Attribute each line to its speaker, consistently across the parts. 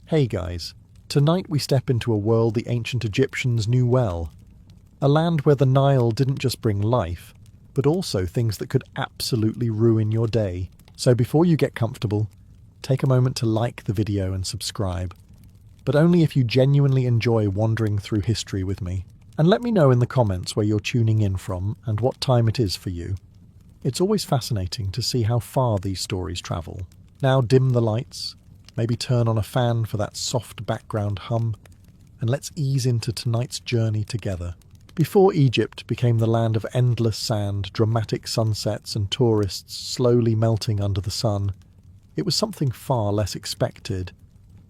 Speaker 1: Hey guys, tonight we step into a world the ancient Egyptians knew well. A land where the Nile didn't just bring life, but also things that could absolutely ruin your day. So before you get comfortable, take a moment to like the video and subscribe. But only if you genuinely enjoy wandering through history with me. And let me know in the comments where you're tuning in from and what time it is for you. It's always fascinating to see how far these stories travel. Now dim the lights, maybe turn on a fan for that soft background hum, and let's ease into tonight's journey together. Before Egypt became the land of endless sand, dramatic sunsets and tourists slowly melting under the sun, it was something far less expected,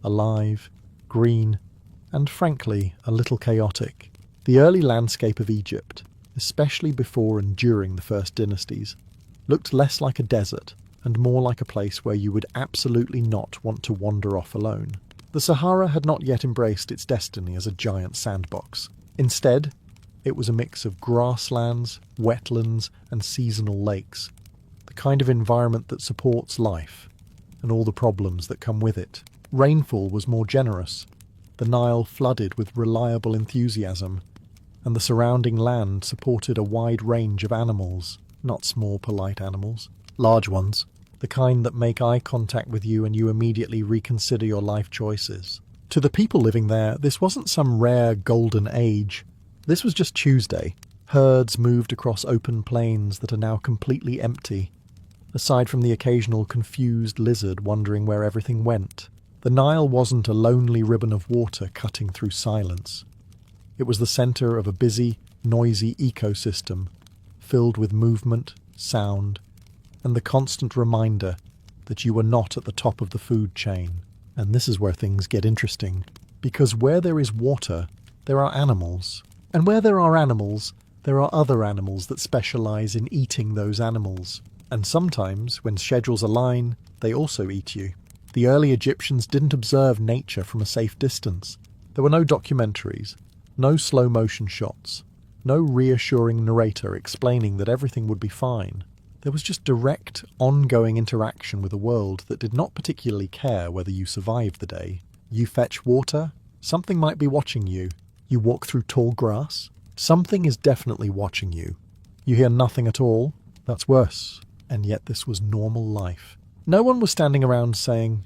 Speaker 1: alive, green, and frankly, a little chaotic. The early landscape of Egypt, especially before and during the first dynasties, looked less like a desert and more like a place where you would absolutely not want to wander off alone. The Sahara had not yet embraced its destiny as a giant sandbox. Instead, it was a mix of grasslands, wetlands, and seasonal lakes, the kind of environment that supports life, and all the problems that come with it. Rainfall was more generous, the Nile flooded with reliable enthusiasm, and the surrounding land supported a wide range of animals, not small polite animals, large ones, the kind that make eye contact with you and you immediately reconsider your life choices. To the people living there, this wasn't some rare golden age. This was just Tuesday. Herds moved across open plains that are now completely empty, aside from the occasional confused lizard wondering where everything went. The Nile wasn't a lonely ribbon of water cutting through silence. It was the centre of a busy, noisy ecosystem, filled with movement, sound, and the constant reminder that you were not at the top of the food chain. And this is where things get interesting, because where there is water, there are animals. And where there are animals, there are other animals that specialise in eating those animals. And sometimes, when schedules align, they also eat you. The early Egyptians didn't observe nature from a safe distance. There were no documentaries, no slow-motion shots, no reassuring narrator explaining that everything would be fine. There was just direct, ongoing interaction with a world that did not particularly care whether you survived the day. You fetch water, something might be watching you. You walk through tall grass, something is definitely watching you. You hear nothing at all, that's worse. And yet this was normal life. No one was standing around saying,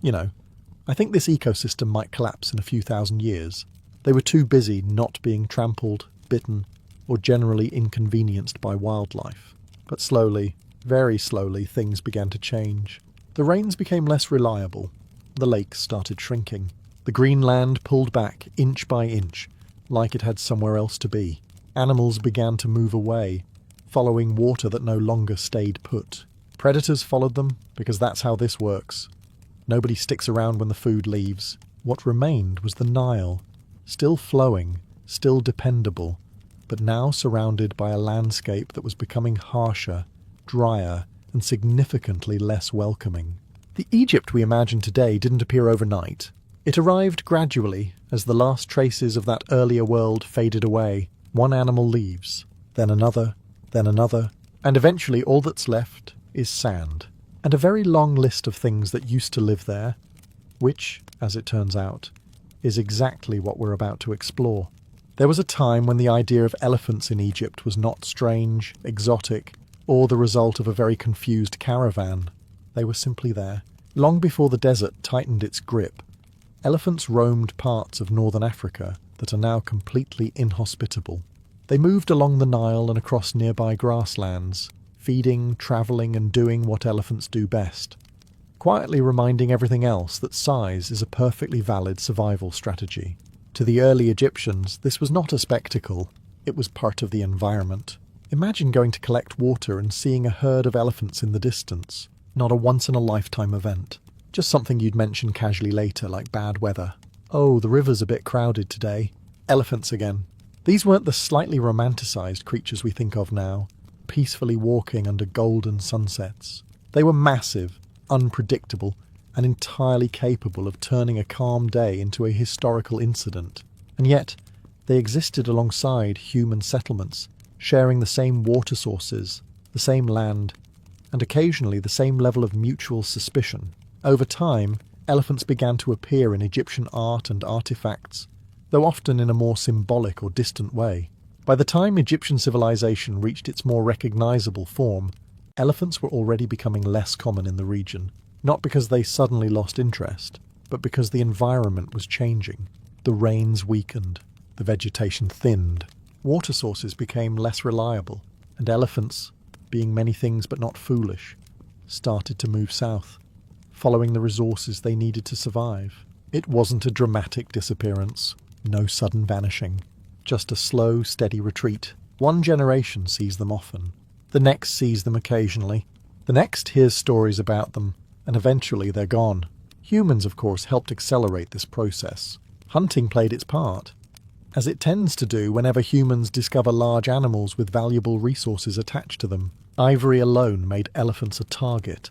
Speaker 1: I think this ecosystem might collapse in a few thousand years. They were too busy not being trampled, bitten, or generally inconvenienced by wildlife. But slowly, very slowly, things began to change. The rains became less reliable. The lakes started shrinking. The green land pulled back inch by inch, like it had somewhere else to be. Animals began to move away, following water that no longer stayed put. Predators followed them, because that's how this works. Nobody sticks around when the food leaves. What remained was the Nile, still flowing, still dependable, but now surrounded by a landscape that was becoming harsher, drier, and significantly less welcoming. The Egypt we imagine today didn't appear overnight. It arrived gradually as the last traces of that earlier world faded away. One animal leaves, then another, and eventually all that's left is sand. And a very long list of things that used to live there, which, as it turns out, is exactly what we're about to explore. There was a time when the idea of elephants in Egypt was not strange, exotic, or the result of a very confused caravan. They were simply there. Long before the desert tightened its grip, elephants roamed parts of northern Africa that are now completely inhospitable. They moved along the Nile and across nearby grasslands, feeding, travelling, and doing what elephants do best, quietly reminding everything else that size is a perfectly valid survival strategy. To the early Egyptians, this was not a spectacle, it was part of the environment. Imagine going to collect water and seeing a herd of elephants in the distance. Not a once-in-a-lifetime event. Just something you'd mention casually later, like bad weather. Oh, the river's a bit crowded today. Elephants again. These weren't the slightly romanticised creatures we think of now, peacefully walking under golden sunsets. They were massive, unpredictable, and entirely capable of turning a calm day into a historical incident. And yet, they existed alongside human settlements, sharing the same water sources, the same land, and occasionally the same level of mutual suspicion. Over time, elephants began to appear in Egyptian art and artifacts, though often in a more symbolic or distant way. By the time Egyptian civilization reached its more recognizable form, elephants were already becoming less common in the region, not because they suddenly lost interest, but because the environment was changing. The rains weakened, the vegetation thinned, water sources became less reliable, and elephants, being many things but not foolish, started to move south, following the resources they needed to survive. It wasn't a dramatic disappearance, no sudden vanishing, just a slow, steady retreat. One generation sees them often, the next sees them occasionally, the next hears stories about them, and eventually they're gone. Humans, of course, helped accelerate this process. Hunting played its part, as it tends to do whenever humans discover large animals with valuable resources attached to them. Ivory alone made elephants a target,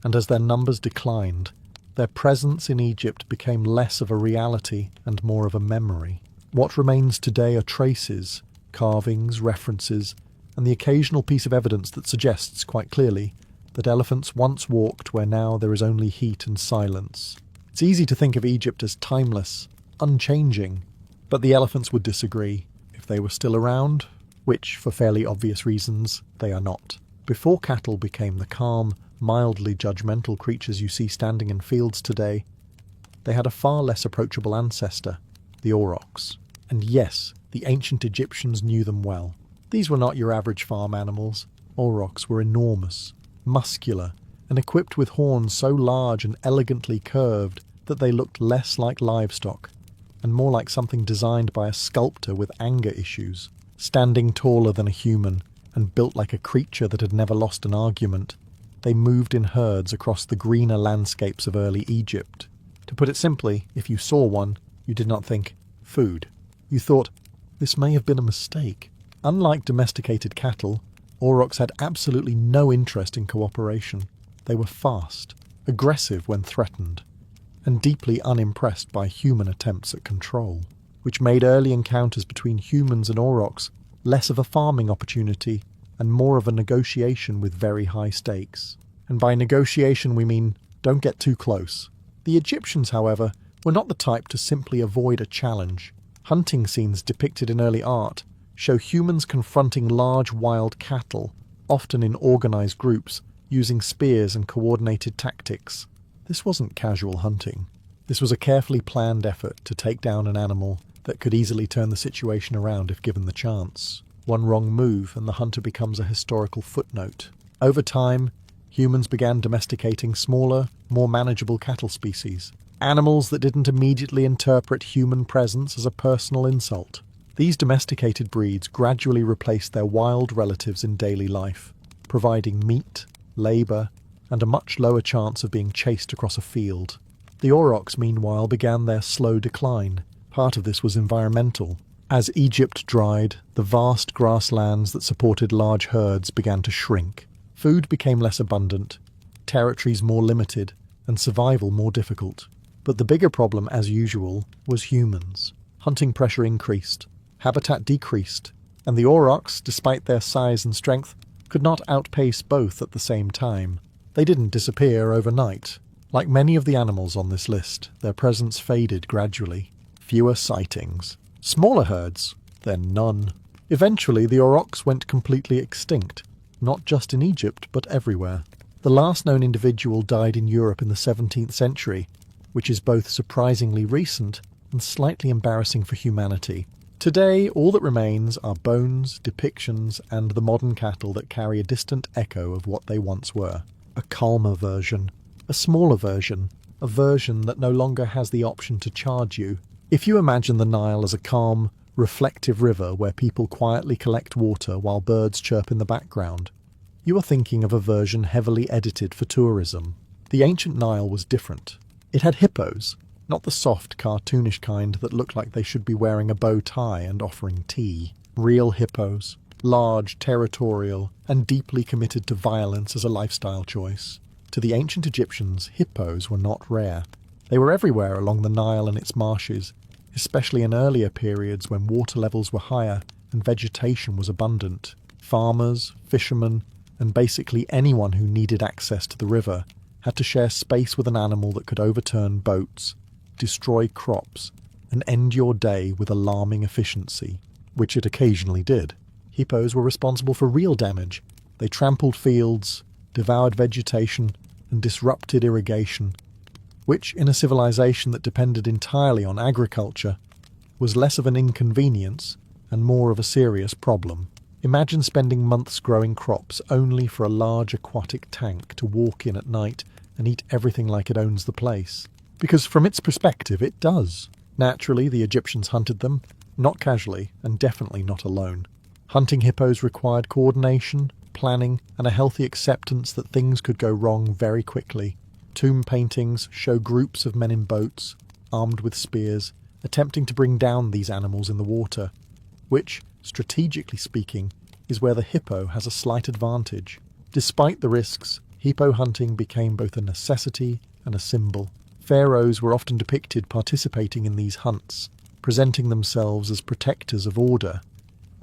Speaker 1: and as their numbers declined, their presence in Egypt became less of a reality and more of a memory. What remains today are traces, carvings, references, and the occasional piece of evidence that suggests quite clearly that elephants once walked where now there is only heat and silence. It's easy to think of Egypt as timeless, unchanging, but the elephants would disagree. If they were still around, which, for fairly obvious reasons, they are not. Before cattle became the calm, mildly judgmental creatures you see standing in fields today, they had a far less approachable ancestor, the aurochs. And yes, the ancient Egyptians knew them well. These were not your average farm animals. Aurochs were enormous, muscular, and equipped with horns so large and elegantly curved that they looked less like livestock, and more like something designed by a sculptor with anger issues. Standing taller than a human, and built like a creature that had never lost an argument, they moved in herds across the greener landscapes of early Egypt. To put it simply, if you saw one, you did not think, food. You thought, this may have been a mistake. Unlike domesticated cattle, aurochs had absolutely no interest in cooperation. They were fast, aggressive when threatened, and deeply unimpressed by human attempts at control, which made early encounters between humans and aurochs less of a farming opportunity and more of a negotiation with very high stakes. And by negotiation we mean, don't get too close. The Egyptians, however, were not the type to simply avoid a challenge. Hunting scenes depicted in early art show humans confronting large wild cattle, often in organized groups, using spears and coordinated tactics. This wasn't casual hunting. This was a carefully planned effort to take down an animal that could easily turn the situation around if given the chance. One wrong move and the hunter becomes a historical footnote. Over time, humans began domesticating smaller, more manageable cattle species, animals that didn't immediately interpret human presence as a personal insult. These domesticated breeds gradually replaced their wild relatives in daily life, providing meat, labour, and a much lower chance of being chased across a field. The aurochs, meanwhile, began their slow decline. Part of this was environmental. As Egypt dried, the vast grasslands that supported large herds began to shrink. Food became less abundant, territories more limited, and survival more difficult. But the bigger problem, as usual, was humans. Hunting pressure increased, habitat decreased, and the aurochs, despite their size and strength, could not outpace both at the same time. They didn't disappear overnight. Like many of the animals on this list, their presence faded gradually. Fewer sightings. Smaller herds, then none. Eventually, the aurochs went completely extinct, not just in Egypt, but everywhere. The last known individual died in Europe in the 17th century, which is both surprisingly recent and slightly embarrassing for humanity. Today, all that remains are bones, depictions, and the modern cattle that carry a distant echo of what they once were. A calmer version, a smaller version, a version that no longer has the option to charge you. If you imagine the Nile as a calm, reflective river where people quietly collect water while birds chirp in the background, you are thinking of a version heavily edited for tourism. The ancient Nile was different. It had hippos, not the soft, cartoonish kind that look like they should be wearing a bow tie and offering tea. Real hippos, large, territorial, and deeply committed to violence as a lifestyle choice. To the ancient Egyptians, hippos were not rare. They were everywhere along the Nile and its marshes, especially in earlier periods when water levels were higher and vegetation was abundant. Farmers, fishermen, and basically anyone who needed access to the river had to share space with an animal that could overturn boats, destroy crops, and end your day with alarming efficiency, which it occasionally did. Hippos were responsible for real damage. They trampled fields, devoured vegetation, and disrupted irrigation, which, in a civilization that depended entirely on agriculture, was less of an inconvenience and more of a serious problem. Imagine spending months growing crops only for a large aquatic tank to walk in at night and eat everything like it owns the place. Because from its perspective, it does. Naturally, the Egyptians hunted them, not casually, and definitely not alone. Hunting hippos required coordination, planning, and a healthy acceptance that things could go wrong very quickly. Tomb paintings show groups of men in boats, armed with spears, attempting to bring down these animals in the water, which, strategically speaking, is where the hippo has a slight advantage. Despite the risks, hippo hunting became both a necessity and a symbol. Pharaohs were often depicted participating in these hunts, presenting themselves as protectors of order,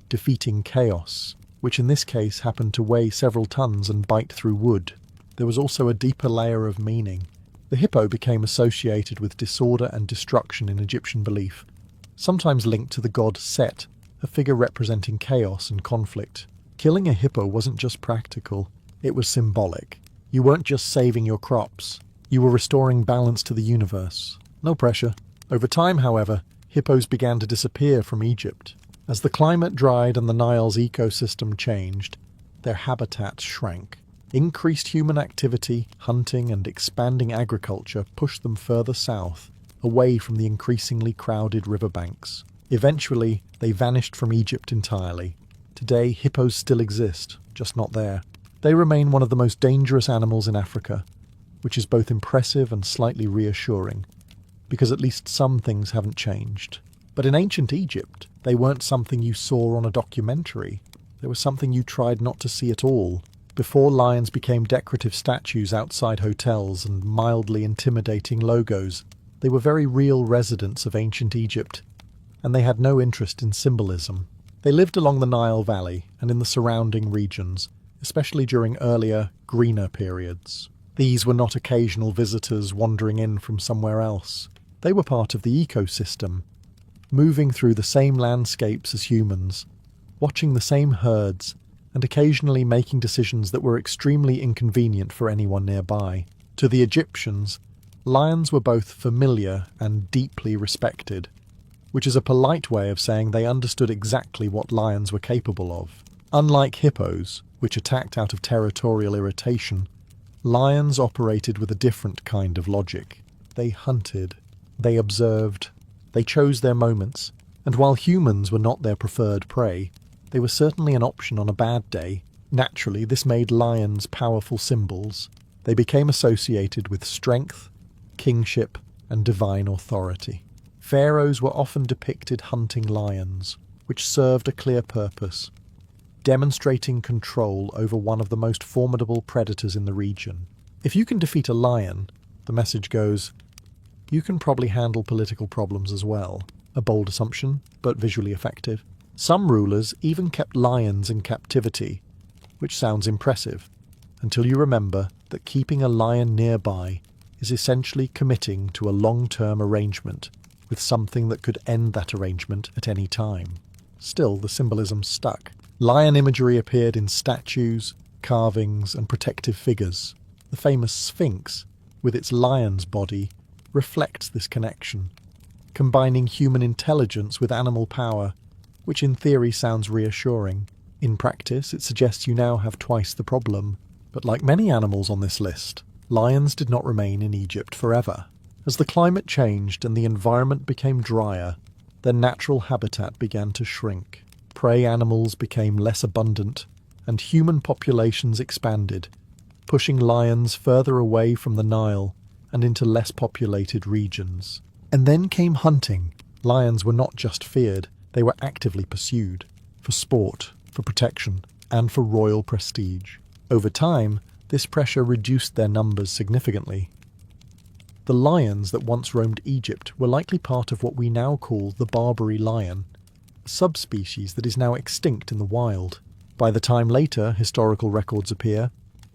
Speaker 1: defeating chaos, which in this case happened to weigh several tons and bite through wood. There was also a deeper layer of meaning. The hippo became associated with disorder and destruction in Egyptian belief, sometimes linked to the god Set, a figure representing chaos and conflict. Killing a hippo wasn't just practical, it was symbolic. You weren't just saving your crops, you were restoring balance to the universe. No pressure. Over time, however, hippos began to disappear from Egypt. As the climate dried and the Nile's ecosystem changed, their habitats shrank. Increased human activity, hunting, and expanding agriculture pushed them further south, away from the increasingly crowded riverbanks. Eventually, they vanished from Egypt entirely. Today, hippos still exist, just not there. They remain one of the most dangerous animals in Africa, which is both impressive and slightly reassuring, because at least some things haven't changed. But in ancient Egypt, they weren't something you saw on a documentary. They were something you tried not to see at all. Before lions became decorative statues outside hotels and mildly intimidating logos, they were very real residents of ancient Egypt, and they had no interest in symbolism. They lived along the Nile Valley and in the surrounding regions, especially during earlier, greener periods. These were not occasional visitors wandering in from somewhere else. They were part of the ecosystem, moving through the same landscapes as humans, watching the same herds, and occasionally making decisions that were extremely inconvenient for anyone nearby. To the Egyptians, lions were both familiar and deeply respected, which is a polite way of saying they understood exactly what lions were capable of. Unlike hippos, which attacked out of territorial irritation, lions operated with a different kind of logic. They hunted, they observed, they chose their moments, and while humans were not their preferred prey, they were certainly an option on a bad day. Naturally, this made lions powerful symbols. They became associated with strength, kingship, and divine authority. Pharaohs were often depicted hunting lions, which served a clear purpose, demonstrating control over one of the most formidable predators in the region. If you can defeat a lion, the message goes, you can probably handle political problems as well. A bold assumption, but visually effective. Some rulers even kept lions in captivity, which sounds impressive, until you remember that keeping a lion nearby is essentially committing to a long-term arrangement with something that could end that arrangement at any time. Still, the symbolism stuck. Lion imagery appeared in statues, carvings, and protective figures. The famous Sphinx, with its lion's body, reflects this connection, combining human intelligence with animal power, which in theory sounds reassuring. In practice, it suggests you now have twice the problem. But like many animals on this list, lions did not remain in Egypt forever. As the climate changed and the environment became drier, their natural habitat began to shrink. Prey animals became less abundant, and human populations expanded, pushing lions further away from the Nile and into less populated regions. And then came hunting. Lions were not just feared, they were actively pursued, for sport, for protection, and for royal prestige. Over time, this pressure reduced their numbers significantly. The lions that once roamed Egypt were likely part of what we now call the Barbary lion, a subspecies that is now extinct in the wild. By the time later historical records appear,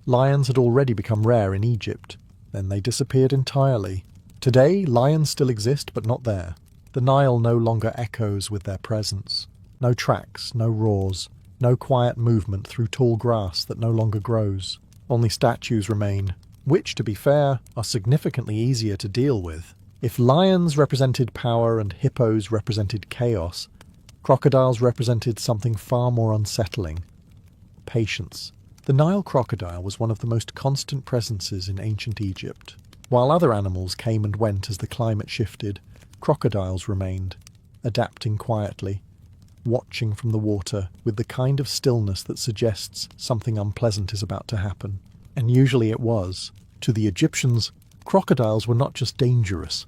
Speaker 1: lions had already become rare in Egypt. Then they disappeared entirely. Today, lions still exist, but not there. The Nile no longer echoes with their presence. No tracks, no roars, no quiet movement through tall grass that no longer grows. Only statues remain, which, to be fair, are significantly easier to deal with. If lions represented power and hippos represented chaos, crocodiles represented something far more unsettling: patience. The Nile crocodile was one of the most constant presences in ancient Egypt. While other animals came and went as the climate shifted, crocodiles remained, adapting quietly, watching from the water with the kind of stillness that suggests something unpleasant is about to happen. And usually it was. To the Egyptians, crocodiles were not just dangerous,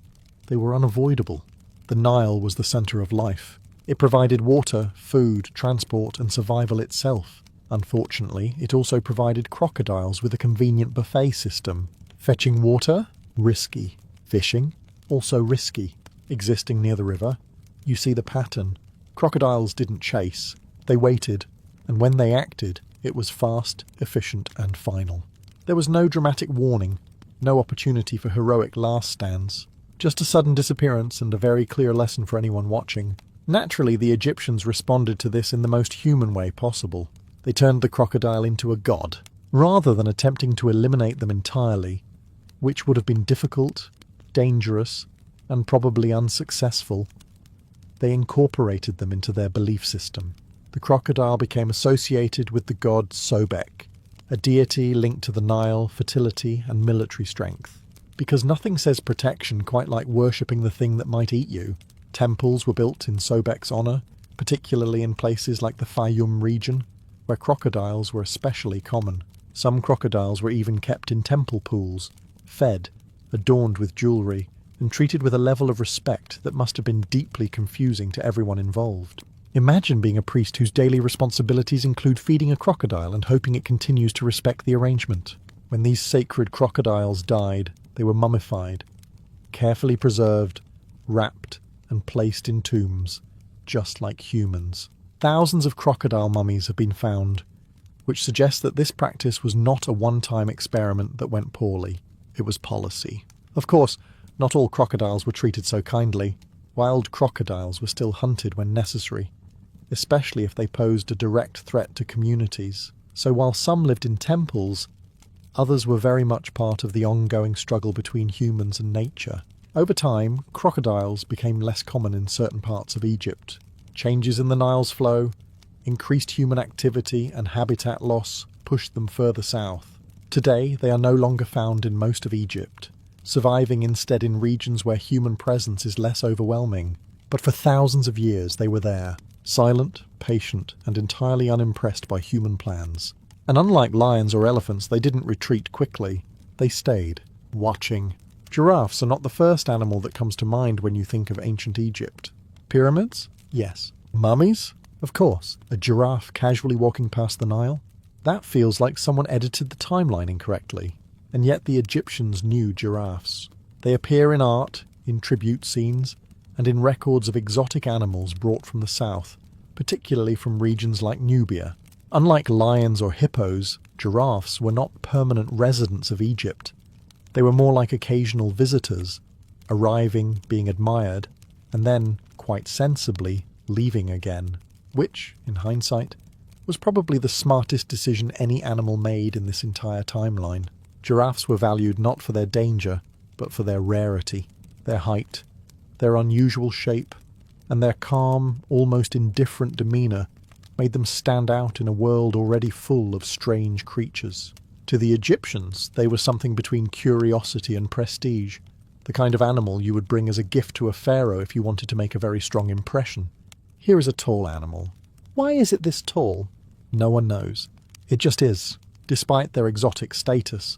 Speaker 1: they were unavoidable. The Nile was the centre of life. It provided water, food, transport, and survival itself. Unfortunately, it also provided crocodiles with a convenient buffet system. Fetching water? Risky. Fishing? Also risky. Existing near the river? You see the pattern. Crocodiles didn't chase. They waited, and when they acted, it was fast, efficient, and final. There was no dramatic warning, no opportunity for heroic last stands. Just a sudden disappearance and a very clear lesson for anyone watching. Naturally, the Egyptians responded to this in the most human way possible. They turned the crocodile into a god, rather than attempting to eliminate them entirely, which would have been difficult, dangerous, and probably unsuccessful. They incorporated them into their belief system. The crocodile became associated with the god Sobek, a deity linked to the Nile, fertility, and military strength. Because nothing says protection quite like worshipping the thing that might eat you. Temples were built in Sobek's honour, particularly in places like the Fayum region, where crocodiles were especially common. Some crocodiles were even kept in temple pools, fed, adorned with jewellery, and treated with a level of respect that must have been deeply confusing to everyone involved. Imagine being a priest whose daily responsibilities include feeding a crocodile and hoping it continues to respect the arrangement. When these sacred crocodiles died, they were mummified, carefully preserved, wrapped, and placed in tombs, just like humans. Thousands of crocodile mummies have been found, which suggests that this practice was not a one-time experiment that went poorly. It was policy. Of course, not all crocodiles were treated so kindly. Wild crocodiles were still hunted when necessary, especially if they posed a direct threat to communities. So while some lived in temples, others were very much part of the ongoing struggle between humans and nature. Over time, crocodiles became less common in certain parts of Egypt. Changes in the Nile's flow, increased human activity, and habitat loss pushed them further south. Today, they are no longer found in most of Egypt, surviving instead in regions where human presence is less overwhelming. But for thousands of years they were there, silent, patient, and entirely unimpressed by human plans. And unlike lions or elephants, they didn't retreat quickly. They stayed, watching. Giraffes are not the first animal that comes to mind when you think of ancient Egypt. Pyramids? Yes. Mummies? Of course. A giraffe casually walking past the Nile? That feels like someone edited the timeline incorrectly. And yet the Egyptians knew giraffes. They appear in art, in tribute scenes, and in records of exotic animals brought from the south, particularly from regions like Nubia. Unlike lions or hippos, giraffes were not permanent residents of Egypt. They were more like occasional visitors, arriving, being admired, and then, quite sensibly, leaving again, which, in hindsight, was probably the smartest decision any animal made in this entire timeline. Giraffes were valued not for their danger, but for their rarity, their height, their unusual shape, and their calm, almost indifferent demeanour made them stand out in a world already full of strange creatures. To the Egyptians, they were something between curiosity and prestige, the kind of animal you would bring as a gift to a pharaoh if you wanted to make a very strong impression. Here is a tall animal. Why is it this tall? No one knows. It just is. Despite their exotic status,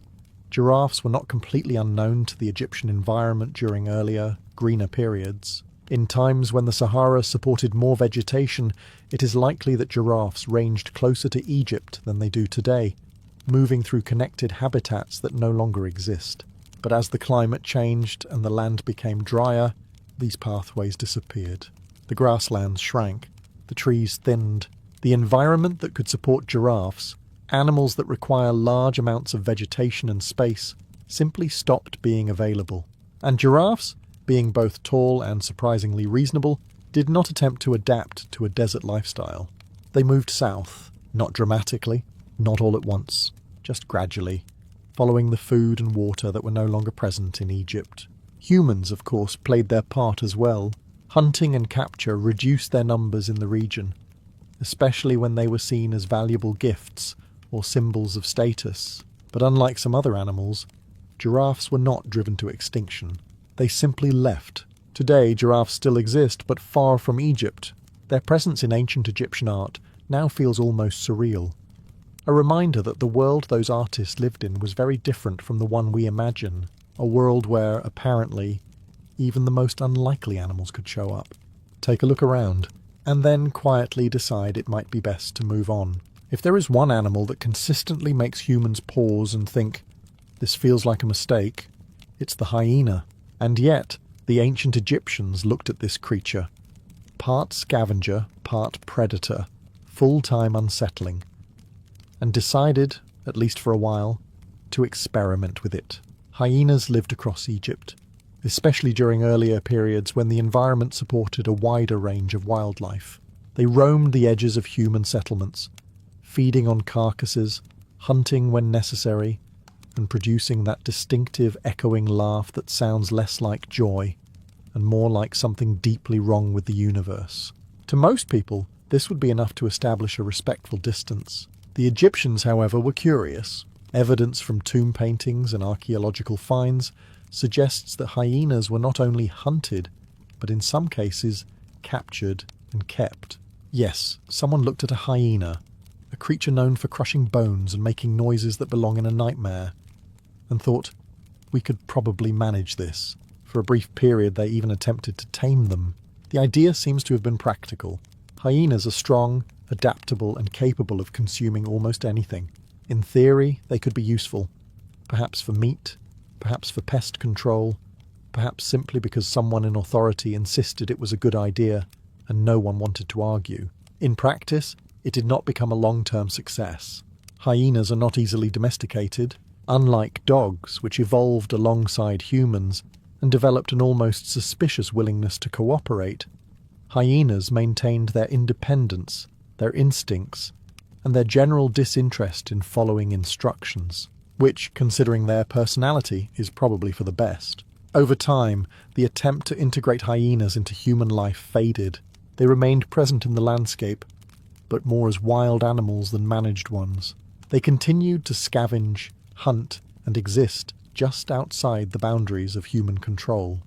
Speaker 1: giraffes were not completely unknown to the Egyptian environment during earlier, greener periods. In times when the Sahara supported more vegetation, it is likely that giraffes ranged closer to Egypt than they do today, moving through connected habitats that no longer exist. But as the climate changed and the land became drier, these pathways disappeared. The grasslands shrank, the trees thinned. The environment that could support giraffes, animals that require large amounts of vegetation and space, simply stopped being available. And giraffes, being both tall and surprisingly reasonable, did not attempt to adapt to a desert lifestyle. They moved south, not dramatically, not all at once, just gradually, following the food and water that were no longer present in Egypt. Humans, of course, played their part as well. Hunting and capture reduced their numbers in the region, especially when they were seen as valuable gifts or symbols of status. But unlike some other animals, giraffes were not driven to extinction. They simply left. Today, giraffes still exist, but far from Egypt. Their presence in ancient Egyptian art now feels almost surreal. A reminder that the world those artists lived in was very different from the one we imagine, a world where, apparently, even the most unlikely animals could show up. Take a look around, and then quietly decide it might be best to move on. If there is one animal that consistently makes humans pause and think, "This feels like a mistake," it's the hyena. And yet, the ancient Egyptians looked at this creature, part scavenger, part predator, full-time unsettling, and decided, at least for a while, to experiment with it. Hyenas lived across Egypt, especially during earlier periods when the environment supported a wider range of wildlife. They roamed the edges of human settlements, feeding on carcasses, hunting when necessary, and producing that distinctive echoing laugh that sounds less like joy and more like something deeply wrong with the universe. To most people, this would be enough to establish a respectful distance. The Egyptians, however, were curious. Evidence from tomb paintings and archaeological finds suggests that hyenas were not only hunted, but in some cases captured and kept. Yes, someone looked at a hyena, a creature known for crushing bones and making noises that belong in a nightmare, and thought, we could probably manage this. For a brief period they even attempted to tame them. The idea seems to have been practical. Hyenas are strong, adaptable, and capable of consuming almost anything. In theory, they could be useful, perhaps for meat, perhaps for pest control, perhaps simply because someone in authority insisted it was a good idea and no one wanted to argue. In practice, it did not become a long-term success. Hyenas are not easily domesticated. Unlike dogs, which evolved alongside humans and developed an almost suspicious willingness to cooperate, hyenas maintained their independence, their instincts, and their general disinterest in following instructions, which, considering their personality, is probably for the best. Over time, the attempt to integrate hyenas into human life faded. They remained present in the landscape, but more as wild animals than managed ones. They continued to scavenge, hunt, and exist just outside the boundaries of human control.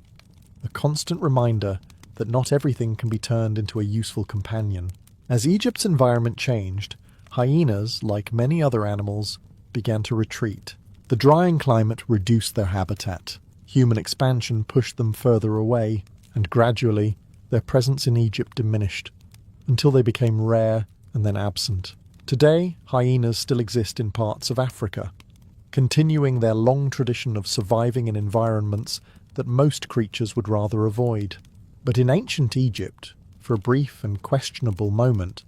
Speaker 1: A constant reminder that not everything can be turned into a useful companion. As Egypt's environment changed, hyenas, like many other animals, began to retreat. The drying climate reduced their habitat. Human expansion pushed them further away, and gradually their presence in Egypt diminished, until they became rare and then absent. Today, hyenas still exist in parts of Africa, continuing their long tradition of surviving in environments that most creatures would rather avoid. But in ancient Egypt, for a brief and questionable moment,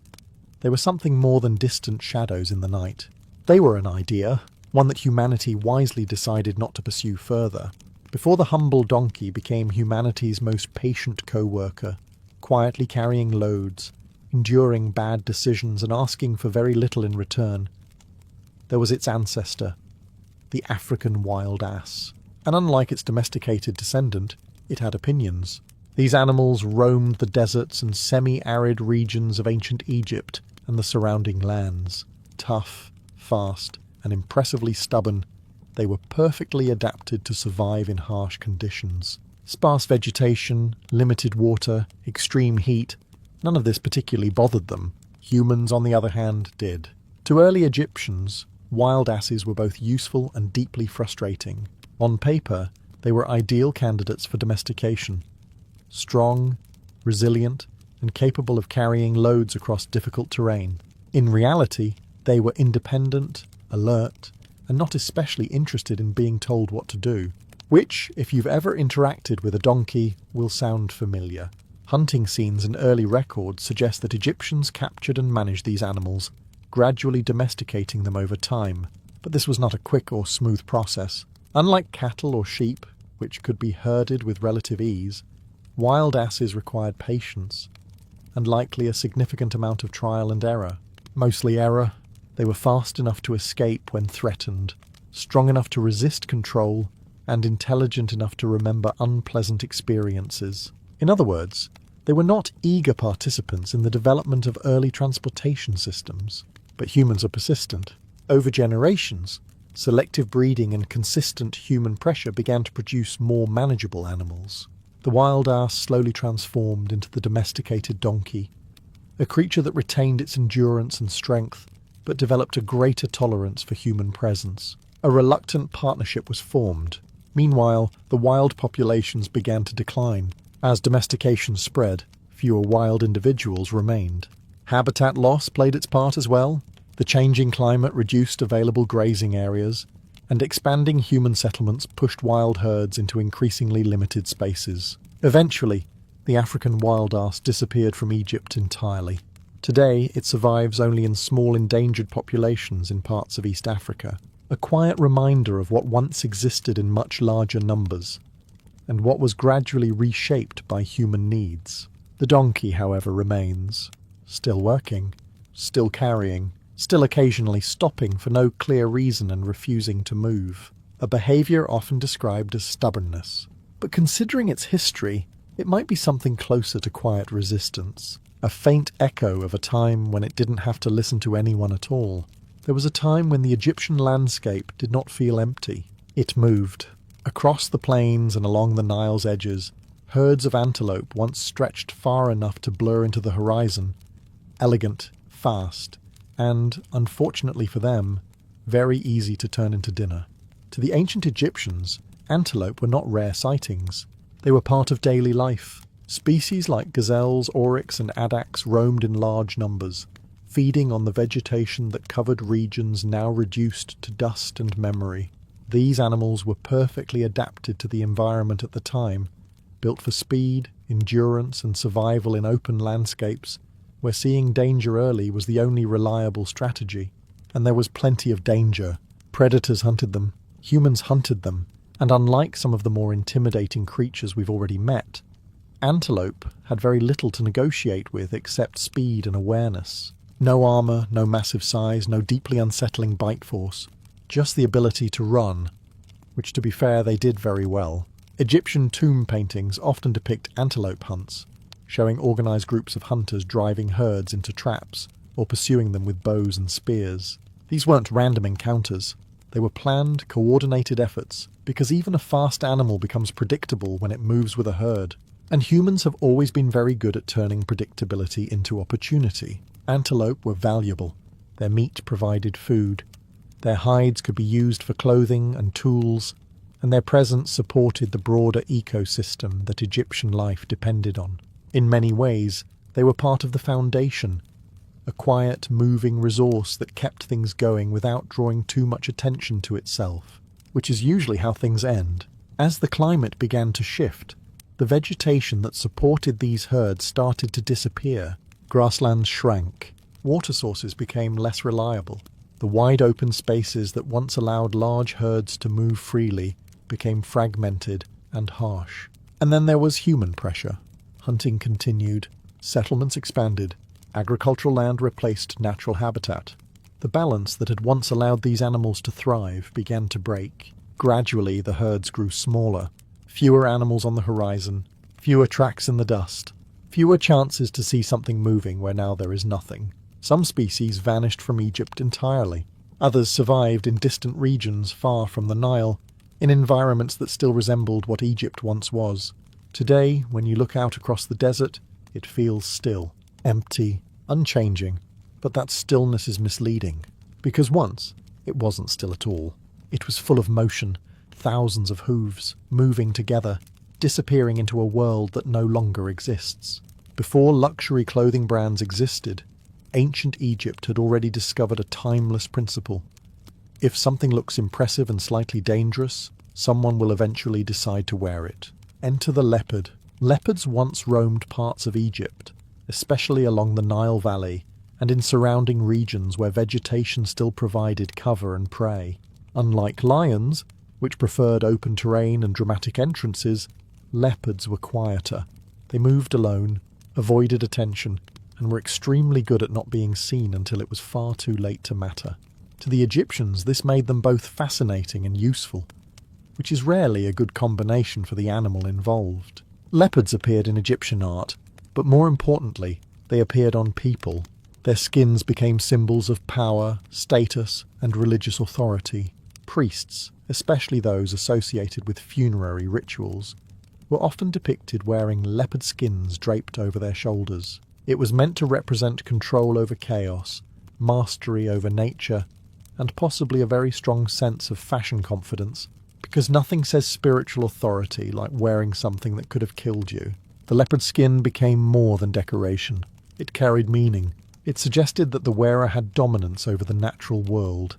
Speaker 1: they were something more than distant shadows in the night. They were an idea, one that humanity wisely decided not to pursue further. Before the humble donkey became humanity's most patient co-worker, quietly carrying loads, enduring bad decisions and asking for very little in return, there was its ancestor, the African wild ass. And unlike its domesticated descendant, it had opinions. These animals roamed the deserts and semi-arid regions of ancient Egypt and the surrounding lands. Tough, fast, and impressively stubborn, they were perfectly adapted to survive in harsh conditions. Sparse vegetation, limited water, extreme heat, none of this particularly bothered them. Humans, on the other hand, did. To early Egyptians, wild asses were both useful and deeply frustrating. On paper, they were ideal candidates for domestication. Strong, resilient, and capable of carrying loads across difficult terrain. In reality, they were independent, alert, and not especially interested in being told what to do, which, if you've ever interacted with a donkey, will sound familiar. Hunting scenes and early records suggest that Egyptians captured and managed these animals, gradually domesticating them over time. But this was not a quick or smooth process. Unlike cattle or sheep, which could be herded with relative ease, wild asses required patience, and likely a significant amount of trial and error. Mostly error. They were fast enough to escape when threatened, strong enough to resist control, and intelligent enough to remember unpleasant experiences. In other words, they were not eager participants in the development of early transportation systems. But humans are persistent. Over generations, selective breeding and consistent human pressure began to produce more manageable animals. The wild ass slowly transformed into the domesticated donkey, a creature that retained its endurance and strength, but developed a greater tolerance for human presence. A reluctant partnership was formed. Meanwhile, the wild populations began to decline. As domestication spread, fewer wild individuals remained. Habitat loss played its part as well. The changing climate reduced available grazing areas, and expanding human settlements pushed wild herds into increasingly limited spaces. Eventually, the African wild ass disappeared from Egypt entirely. Today, it survives only in small endangered populations in parts of East Africa, a quiet reminder of what once existed in much larger numbers, and what was gradually reshaped by human needs. The donkey, however, remains, still working, still carrying, still occasionally stopping for no clear reason and refusing to move, a behaviour often described as stubbornness. But considering its history, it might be something closer to quiet resistance, a faint echo of a time when it didn't have to listen to anyone at all. There was a time when the Egyptian landscape did not feel empty. It moved. Across the plains and along the Nile's edges, herds of antelope once stretched far enough to blur into the horizon, elegant, fast, and, unfortunately for them, very easy to turn into dinner. To the ancient Egyptians, antelope were not rare sightings. They were part of daily life. Species like gazelles, oryx, and addax roamed in large numbers, feeding on the vegetation that covered regions now reduced to dust and memory. These animals were perfectly adapted to the environment at the time, built for speed, endurance, and survival in open landscapes, where seeing danger early was the only reliable strategy. And there was plenty of danger. Predators hunted them, humans hunted them, and unlike some of the more intimidating creatures we've already met, antelope had very little to negotiate with except speed and awareness. No armour, no massive size, no deeply unsettling bite force, just the ability to run, which to be fair they did very well. Egyptian tomb paintings often depict antelope hunts, showing organised groups of hunters driving herds into traps or pursuing them with bows and spears. These weren't random encounters. They were planned, coordinated efforts, because even a fast animal becomes predictable when it moves with a herd. And humans have always been very good at turning predictability into opportunity. Antelope were valuable. Their meat provided food. Their hides could be used for clothing and tools, and their presence supported the broader ecosystem that Egyptian life depended on. In many ways, they were part of the foundation, a quiet, moving resource that kept things going without drawing too much attention to itself, which is usually how things end. As the climate began to shift, the vegetation that supported these herds started to disappear. Grasslands shrank. Water sources became less reliable. The wide open spaces that once allowed large herds to move freely became fragmented and harsh. And then there was human pressure. Hunting continued. Settlements expanded. Agricultural land replaced natural habitat. The balance that had once allowed these animals to thrive began to break. Gradually, the herds grew smaller. Fewer animals on the horizon. Fewer tracks in the dust. Fewer chances to see something moving where now there is nothing. Some species vanished from Egypt entirely. Others survived in distant regions far from the Nile, in environments that still resembled what Egypt once was. Today, when you look out across the desert, it feels still, empty, unchanging. But that stillness is misleading, because once it wasn't still at all. It was full of motion, thousands of hooves, moving together, disappearing into a world that no longer exists. Before luxury clothing brands existed, ancient Egypt had already discovered a timeless principle. If something looks impressive and slightly dangerous, someone will eventually decide to wear it. Enter the leopard. Leopards once roamed parts of Egypt, especially along the Nile Valley and in surrounding regions where vegetation still provided cover and prey. Unlike lions, which preferred open terrain and dramatic entrances, leopards were quieter. They moved alone, avoided attention, and were extremely good at not being seen until it was far too late to matter. To the Egyptians, this made them both fascinating and useful, which is rarely a good combination for the animal involved. Leopards appeared in Egyptian art, but more importantly, they appeared on people. Their skins became symbols of power, status, and religious authority. Priests, especially those associated with funerary rituals, were often depicted wearing leopard skins draped over their shoulders. It was meant to represent control over chaos, mastery over nature, and possibly a very strong sense of fashion confidence, because nothing says spiritual authority like wearing something that could have killed you. The leopard skin became more than decoration. It carried meaning. It suggested that the wearer had dominance over the natural world,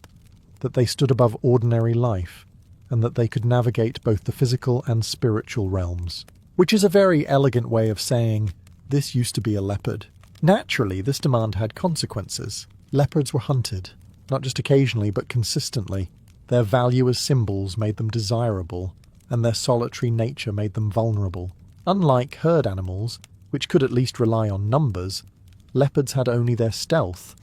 Speaker 1: that they stood above ordinary life, and that they could navigate both the physical and spiritual realms. Which is a very elegant way of saying, this used to be a leopard. Naturally, this demand had consequences. Leopards were hunted, not just occasionally but consistently. Their value as symbols made them desirable, and their solitary nature made them vulnerable. Unlike herd animals, which could at least rely on numbers, leopards had only their stealth,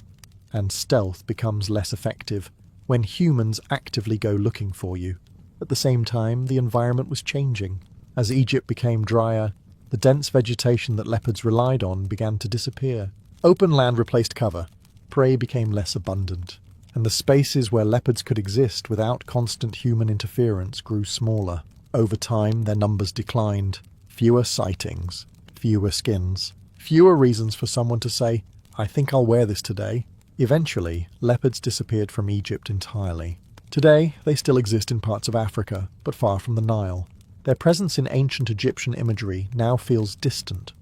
Speaker 1: and stealth becomes less effective when humans actively go looking for you. At the same time, the environment was changing. As Egypt became drier, the dense vegetation that leopards relied on began to disappear. Open land replaced cover. Prey became less abundant, and the spaces where leopards could exist without constant human interference grew smaller. Over time, their numbers declined. Fewer sightings, fewer skins, fewer reasons for someone to say, I think I'll wear this today. Eventually, leopards disappeared from Egypt entirely. Today, they still exist in parts of Africa, but far from the Nile. Their presence in ancient Egyptian imagery now feels distant,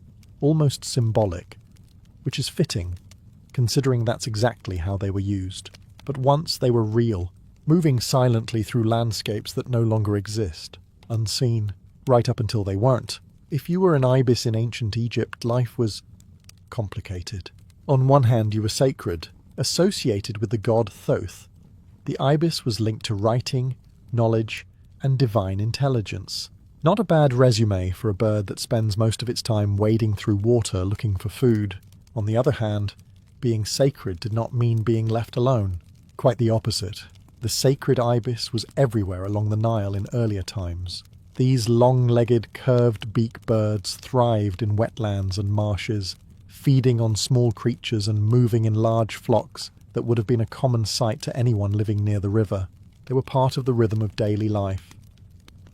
Speaker 1: almost symbolic, which is fitting, considering that's exactly how they were used. But once they were real, moving silently through landscapes that no longer exist, unseen, right up until they weren't. If you were an ibis in ancient Egypt, life was complicated. On one hand, you were sacred, associated with the god Thoth. The ibis was linked to writing, knowledge, and divine intelligence. Not a bad resume for a bird that spends most of its time wading through water looking for food. On the other hand, being sacred did not mean being left alone. Quite the opposite. The sacred ibis was everywhere along the Nile in earlier times. These long-legged, curved-beak birds thrived in wetlands and marshes, feeding on small creatures and moving in large flocks that would have been a common sight to anyone living near the river. They were part of the rhythm of daily life.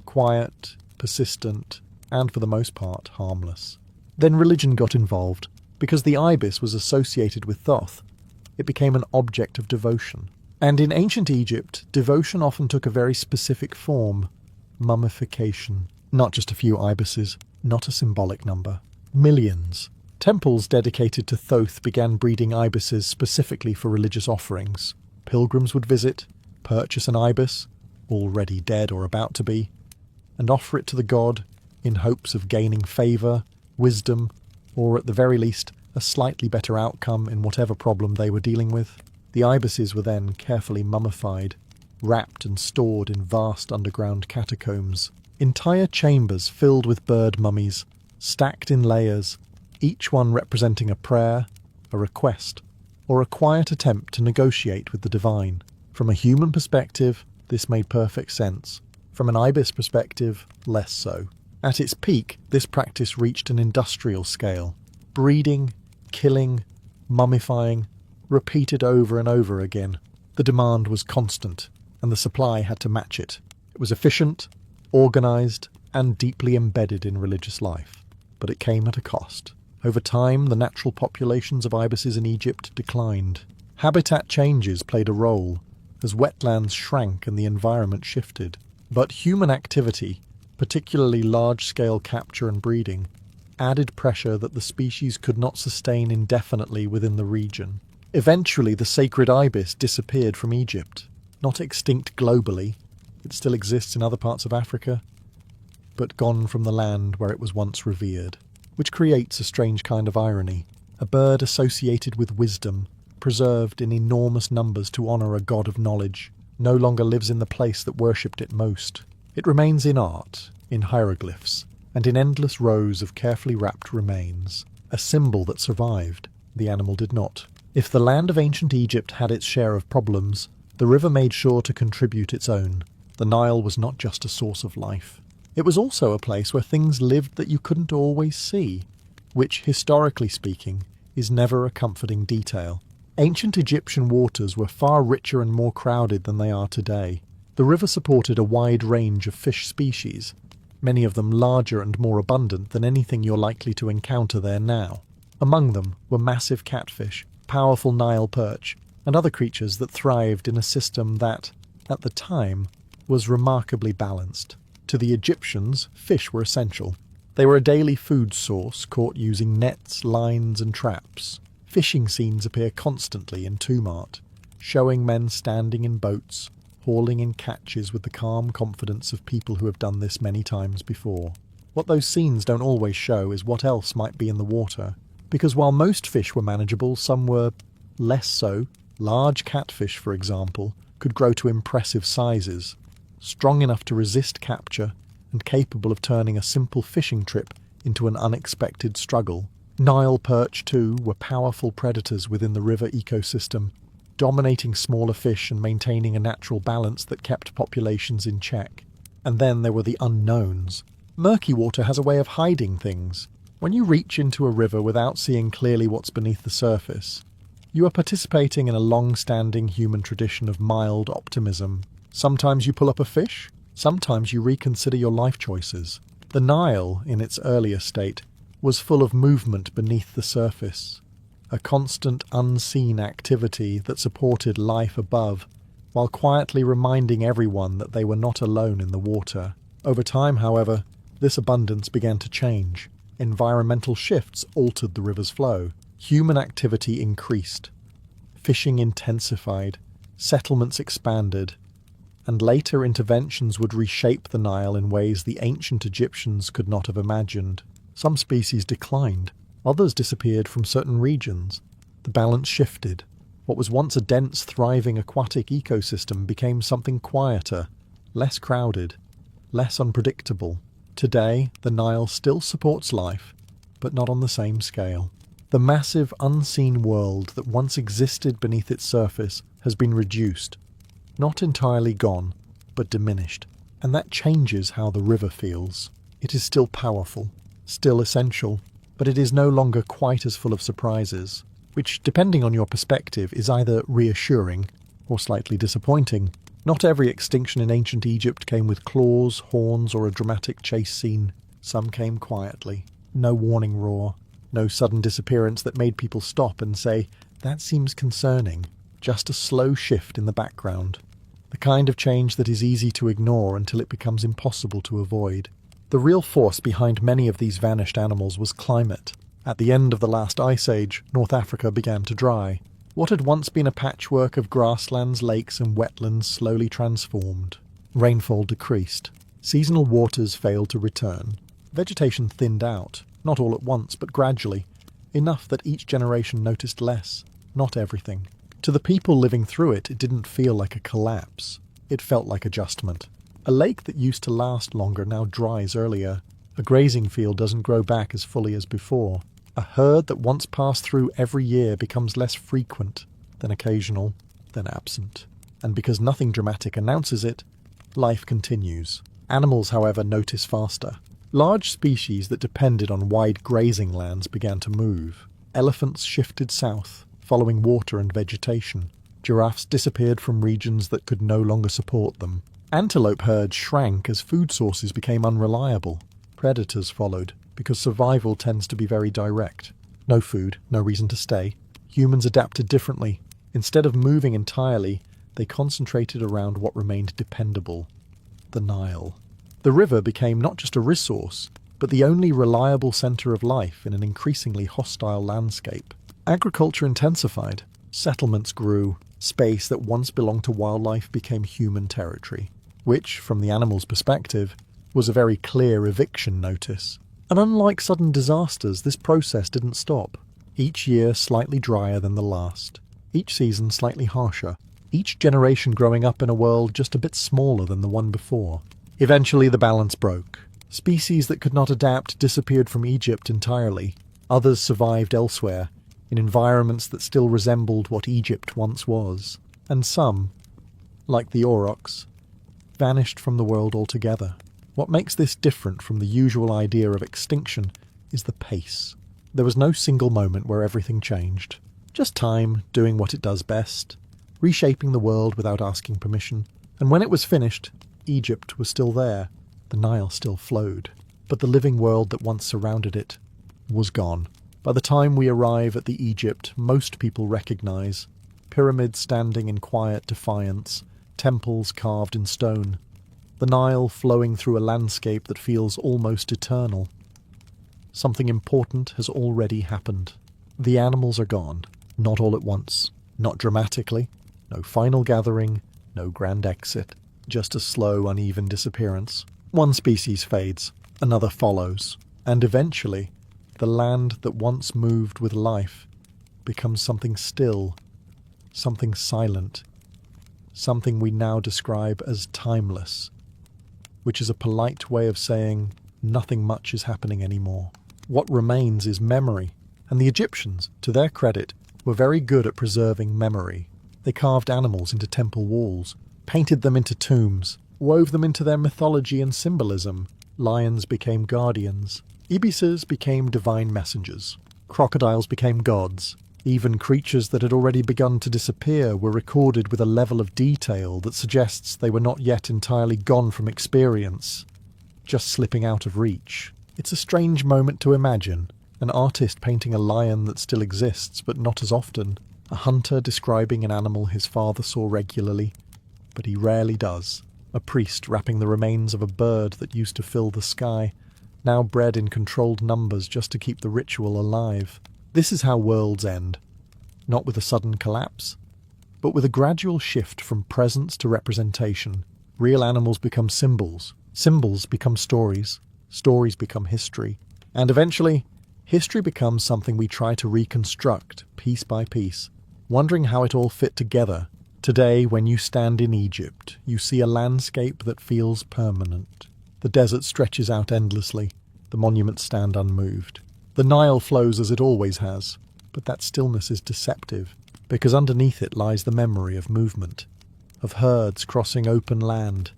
Speaker 1: Quiet, persistent, and for the most part, harmless. Then religion got involved. Because the ibis was associated with Thoth, it became an object of devotion. And in ancient Egypt, devotion often took a very specific form. Mummification. Not just a few ibises, not a symbolic number. Millions. Temples dedicated to Thoth began breeding ibises specifically for religious offerings. Pilgrims would visit, purchase an ibis, already dead or about to be, and offer it to the god in hopes of gaining favour, wisdom, or at the very least, a slightly better outcome in whatever problem they were dealing with. The ibises were then carefully mummified, wrapped and stored in vast underground catacombs. Entire chambers filled with bird mummies, stacked in layers, each one representing a prayer, a request, or a quiet attempt to negotiate with the divine. From a human perspective, this made perfect sense. From an ibis perspective, less so. At its peak, this practice reached an industrial scale. Breeding, killing, mummifying, repeated over and over again. The demand was constant, and the supply had to match it. It was efficient, organised, and deeply embedded in religious life. But it came at a cost. Over time, the natural populations of ibises in Egypt declined. Habitat changes played a role, as wetlands shrank and the environment shifted. But human activity, particularly large-scale capture and breeding, added pressure that the species could not sustain indefinitely within the region. Eventually, the sacred ibis disappeared from Egypt. Not extinct globally, it still exists in other parts of Africa, but gone from the land where it was once revered. Which creates a strange kind of irony. A bird associated with wisdom, preserved in enormous numbers to honour a god of knowledge, no longer lives in the place that worshipped it most. It remains in art, in hieroglyphs, and in endless rows of carefully wrapped remains. A symbol that survived, the animal did not. If the land of ancient Egypt had its share of problems, the river made sure to contribute its own. The Nile was not just a source of life. It was also a place where things lived that you couldn't always see, which, historically speaking, is never a comforting detail. Ancient Egyptian waters were far richer and more crowded than they are today. The river supported a wide range of fish species, many of them larger and more abundant than anything you're likely to encounter there now. Among them were massive catfish, powerful Nile perch, and other creatures that thrived in a system that, at the time, was remarkably balanced. To the Egyptians, fish were essential. They were a daily food source caught using nets, lines, and traps. Fishing scenes appear constantly in tomb art, showing men standing in boats, hauling in catches with the calm confidence of people who have done this many times before. What those scenes don't always show is what else might be in the water, because while most fish were manageable, some were less so. Large catfish, for example, could grow to impressive sizes, strong enough to resist capture and capable of turning a simple fishing trip into an unexpected struggle. Nile perch, too, were powerful predators within the river ecosystem, dominating smaller fish and maintaining a natural balance that kept populations in check. And then there were the unknowns. Murky water has a way of hiding things. When you reach into a river without seeing clearly what's beneath the surface, you are participating in a long-standing human tradition of mild optimism. Sometimes you pull up a fish, sometimes you reconsider your life choices. The Nile, in its earlier state, was full of movement beneath the surface, a constant unseen activity that supported life above, while quietly reminding everyone that they were not alone in the water. Over time, however, this abundance began to change. Environmental shifts altered the river's flow. Human activity increased. Fishing intensified. Settlements expanded. And later interventions would reshape the Nile in ways the ancient Egyptians could not have imagined. Some species declined. Others disappeared from certain regions. The balance shifted. What was once a dense, thriving aquatic ecosystem became something quieter, less crowded, less unpredictable. Today, the Nile still supports life, but not on the same scale. The massive, unseen world that once existed beneath its surface has been reduced. Not entirely gone, but diminished. And that changes how the river feels. It is still powerful, still essential, but it is no longer quite as full of surprises, which, depending on your perspective, is either reassuring or slightly disappointing. Not every extinction in ancient Egypt came with claws, horns, or a dramatic chase scene. Some came quietly. No warning roar. No sudden disappearance that made people stop and say, "That seems concerning." Just a slow shift in the background. The kind of change that is easy to ignore until it becomes impossible to avoid. The real force behind many of these vanished animals was climate. At the end of the last ice age, North Africa began to dry. What had once been a patchwork of grasslands, lakes, and wetlands slowly transformed. Rainfall decreased. Seasonal waters failed to return. Vegetation thinned out, not all at once, but gradually, enough that each generation noticed less, not everything. To the people living through it, it didn't feel like a collapse. It felt like adjustment. A lake that used to last longer now dries earlier. A grazing field doesn't grow back as fully as before. A herd that once passed through every year becomes less frequent, then occasional, then absent. And because nothing dramatic announces it, life continues. Animals, however, notice faster. Large species that depended on wide grazing lands began to move. Elephants shifted south, following water and vegetation. Giraffes disappeared from regions that could no longer support them. Antelope herds shrank as food sources became unreliable. Predators followed, because survival tends to be very direct. No food, no reason to stay. Humans adapted differently. Instead of moving entirely, they concentrated around what remained dependable: the Nile. The river became not just a resource, but the only reliable centre of life in an increasingly hostile landscape. Agriculture intensified. Settlements grew. Space that once belonged to wildlife became human territory, which, from the animal's perspective, was a very clear eviction notice. And unlike sudden disasters, this process didn't stop. Each year slightly drier than the last. Each season slightly harsher. each generation growing up in a world just a bit smaller than the one before. Eventually the balance broke. Species that could not adapt disappeared from Egypt entirely. Others survived elsewhere, in environments that still resembled what Egypt once was. And some, like the aurochs, vanished from the world altogether. What makes this different from the usual idea of extinction is the pace. There was no single moment where everything changed. Just time doing what it does best, reshaping the world without asking permission. And when it was finished, Egypt was still there. The Nile still flowed. But the living world that once surrounded it was gone. By the time we arrive at the Egypt most people recognize, pyramids standing in quiet defiance, temples carved in stone, the Nile flowing through a landscape that feels almost eternal. Something important has already happened. The animals are gone, not all at once, not dramatically, no final gathering, no grand exit, just a slow, uneven disappearance. One species fades, another follows, and eventually, the land that once moved with life becomes something still, something silent, something we now describe as timeless, which is a polite way of saying nothing much is happening anymore. What remains is memory, and the Egyptians, to their credit, were very good at preserving memory. They carved animals into temple walls, painted them into tombs, wove them into their mythology and symbolism. Lions became guardians. Ibises became divine messengers. Crocodiles became gods. Even creatures that had already begun to disappear were recorded with a level of detail that suggests they were not yet entirely gone from experience, just slipping out of reach. It's a strange moment to imagine. An artist painting a lion that still exists, but not as often. A hunter describing an animal his father saw regularly, but he rarely does. A priest wrapping the remains of a bird that used to fill the sky, now bred in controlled numbers just to keep the ritual alive. This is how worlds end. Not with a sudden collapse, but with a gradual shift from presence to representation. Real animals become symbols. Symbols become stories. Stories become history. And eventually, history becomes something we try to reconstruct, piece by piece, wondering how it all fit together. Today, when you stand in Egypt, you see a landscape that feels permanent. The desert stretches out endlessly. The monuments stand unmoved. The Nile flows as it always has, but that stillness is deceptive, because underneath it lies the memory of movement, of herds crossing open land,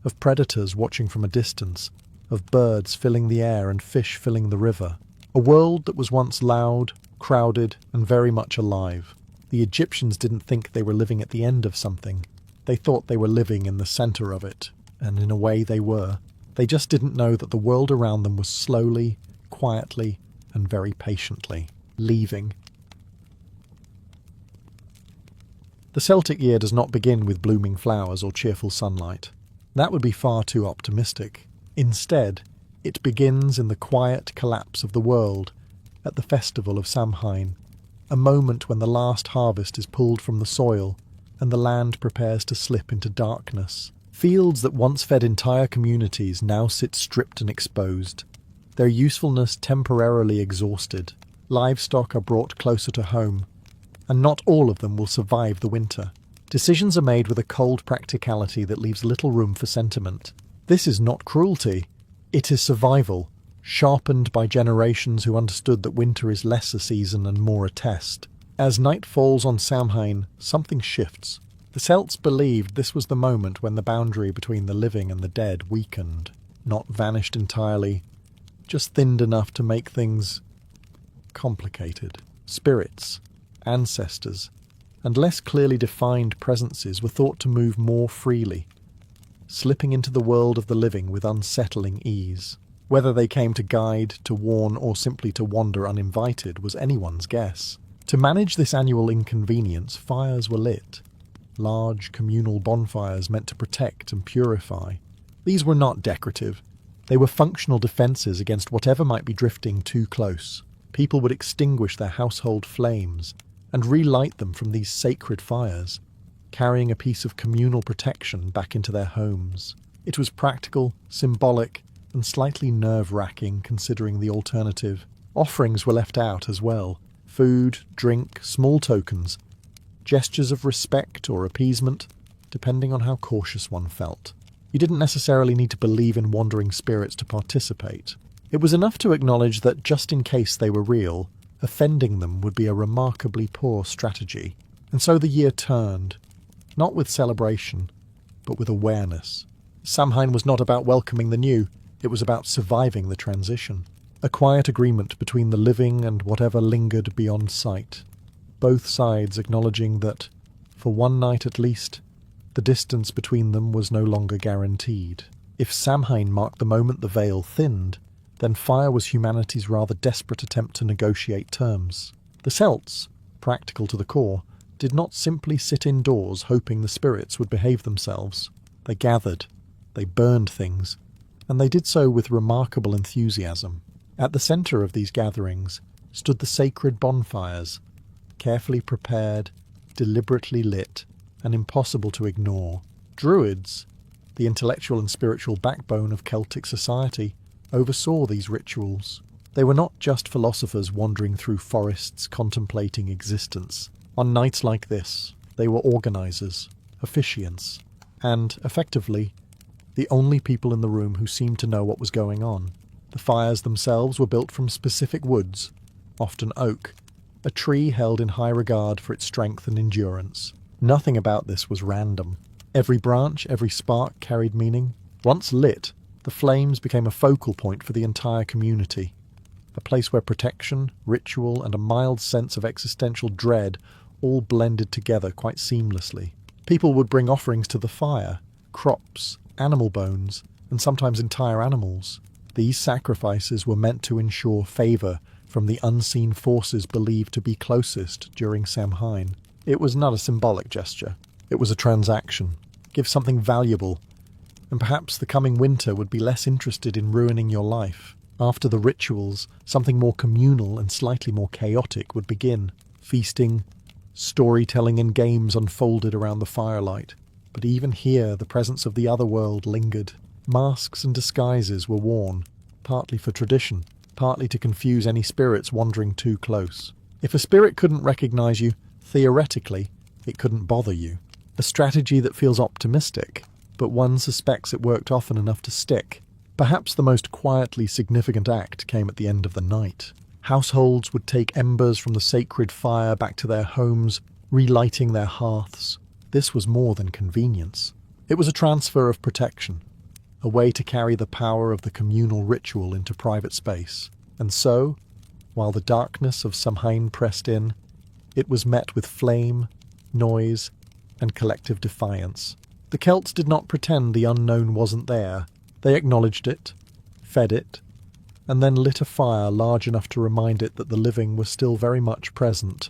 Speaker 1: of predators watching from a distance, of birds filling the air and fish filling the river. A world that was once loud, crowded, and very much alive. The Egyptians didn't think they were living at the end of something. They thought they were living in the center of it, and in a way they were. They just didn't know that the world around them was slowly, quietly, and very patiently leaving. The Celtic year does not begin with blooming flowers or cheerful sunlight. That would be far too optimistic. Instead, it begins in the quiet collapse of the world at the festival of Samhain, a moment when the last harvest is pulled from the soil and the land prepares to slip into darkness. Fields that once fed entire communities now sit stripped and exposed, their usefulness temporarily exhausted. Livestock are brought closer to home, and not all of them will survive the winter. Decisions are made with a cold practicality that leaves little room for sentiment. This is not cruelty. It is survival, sharpened by generations who understood that winter is less a season and more a test. As night falls on Samhain, something shifts. The Celts believed this was the moment when the boundary between the living and the dead weakened, not vanished entirely, just thinned enough to make things complicated. Spirits, ancestors, and less clearly defined presences were thought to move more freely, slipping into the world of the living with unsettling ease. Whether they came to guide, to warn, or simply to wander uninvited was anyone's guess. To manage this annual inconvenience, fires were lit. Large communal bonfires meant to protect and purify. These were not decorative. They were functional defences against whatever might be drifting too close. People would extinguish their household flames and relight them from these sacred fires, carrying a piece of communal protection back into their homes. It was practical, symbolic, and slightly nerve-wracking considering the alternative. Offerings were left out as well. Food, drink, small tokens. gestures of respect or appeasement, depending on how cautious one felt. You didn't necessarily need to believe in wandering spirits to participate. It was enough to acknowledge that just in case they were real, offending them would be a remarkably poor strategy. And so the year turned, not with celebration, but with awareness. Samhain was not about welcoming the new, it was about surviving the transition. A quiet agreement between the living and whatever lingered beyond sight. Both sides acknowledging that, for one night at least, the distance between them was no longer guaranteed. If Samhain marked the moment the veil thinned, then fire was humanity's rather desperate attempt to negotiate terms. The Celts, practical to the core, did not simply sit indoors hoping the spirits would behave themselves. They gathered, they burned things, and they did so with remarkable enthusiasm. At the centre of these gatherings stood the sacred bonfires, carefully prepared, deliberately lit, and impossible to ignore. Druids, the intellectual and spiritual backbone of Celtic society, oversaw these rituals. They were not just philosophers wandering through forests contemplating existence. On nights like this, they were organisers, officiants, and, effectively, the only people in the room who seemed to know what was going on. The fires themselves were built from specific woods, often oak, a tree held in high regard for its strength and endurance. Nothing about this was random. Every branch, every spark carried meaning. Once lit, the flames became a focal point for the entire community, a place where protection, ritual, and a mild sense of existential dread all blended together quite seamlessly. People would bring offerings to the fire, crops, animal bones, and sometimes entire animals. These sacrifices were meant to ensure favour from the unseen forces believed to be closest during Samhain. It was not a symbolic gesture. It was a transaction. Give something valuable, and perhaps the coming winter would be less interested in ruining your life. After the rituals, something more communal and slightly more chaotic would begin. Feasting, storytelling and games unfolded around the firelight. But even here, the presence of the other world lingered. Masks and disguises were worn, partly for tradition, partly to confuse any spirits wandering too close. If a spirit couldn't recognize you, theoretically, it couldn't bother you. A strategy that feels optimistic, but one suspects it worked often enough to stick. Perhaps the most quietly significant act came at the end of the night. Households would take embers from the sacred fire back to their homes, relighting their hearths. This was more than convenience. It was a transfer of protection, a way to carry the power of the communal ritual into private space. And so, while the darkness of Samhain pressed in, it was met with flame, noise, and collective defiance. The Celts did not pretend the unknown wasn't there. They acknowledged it, fed it, and then lit a fire large enough to remind it that the living was still very much present,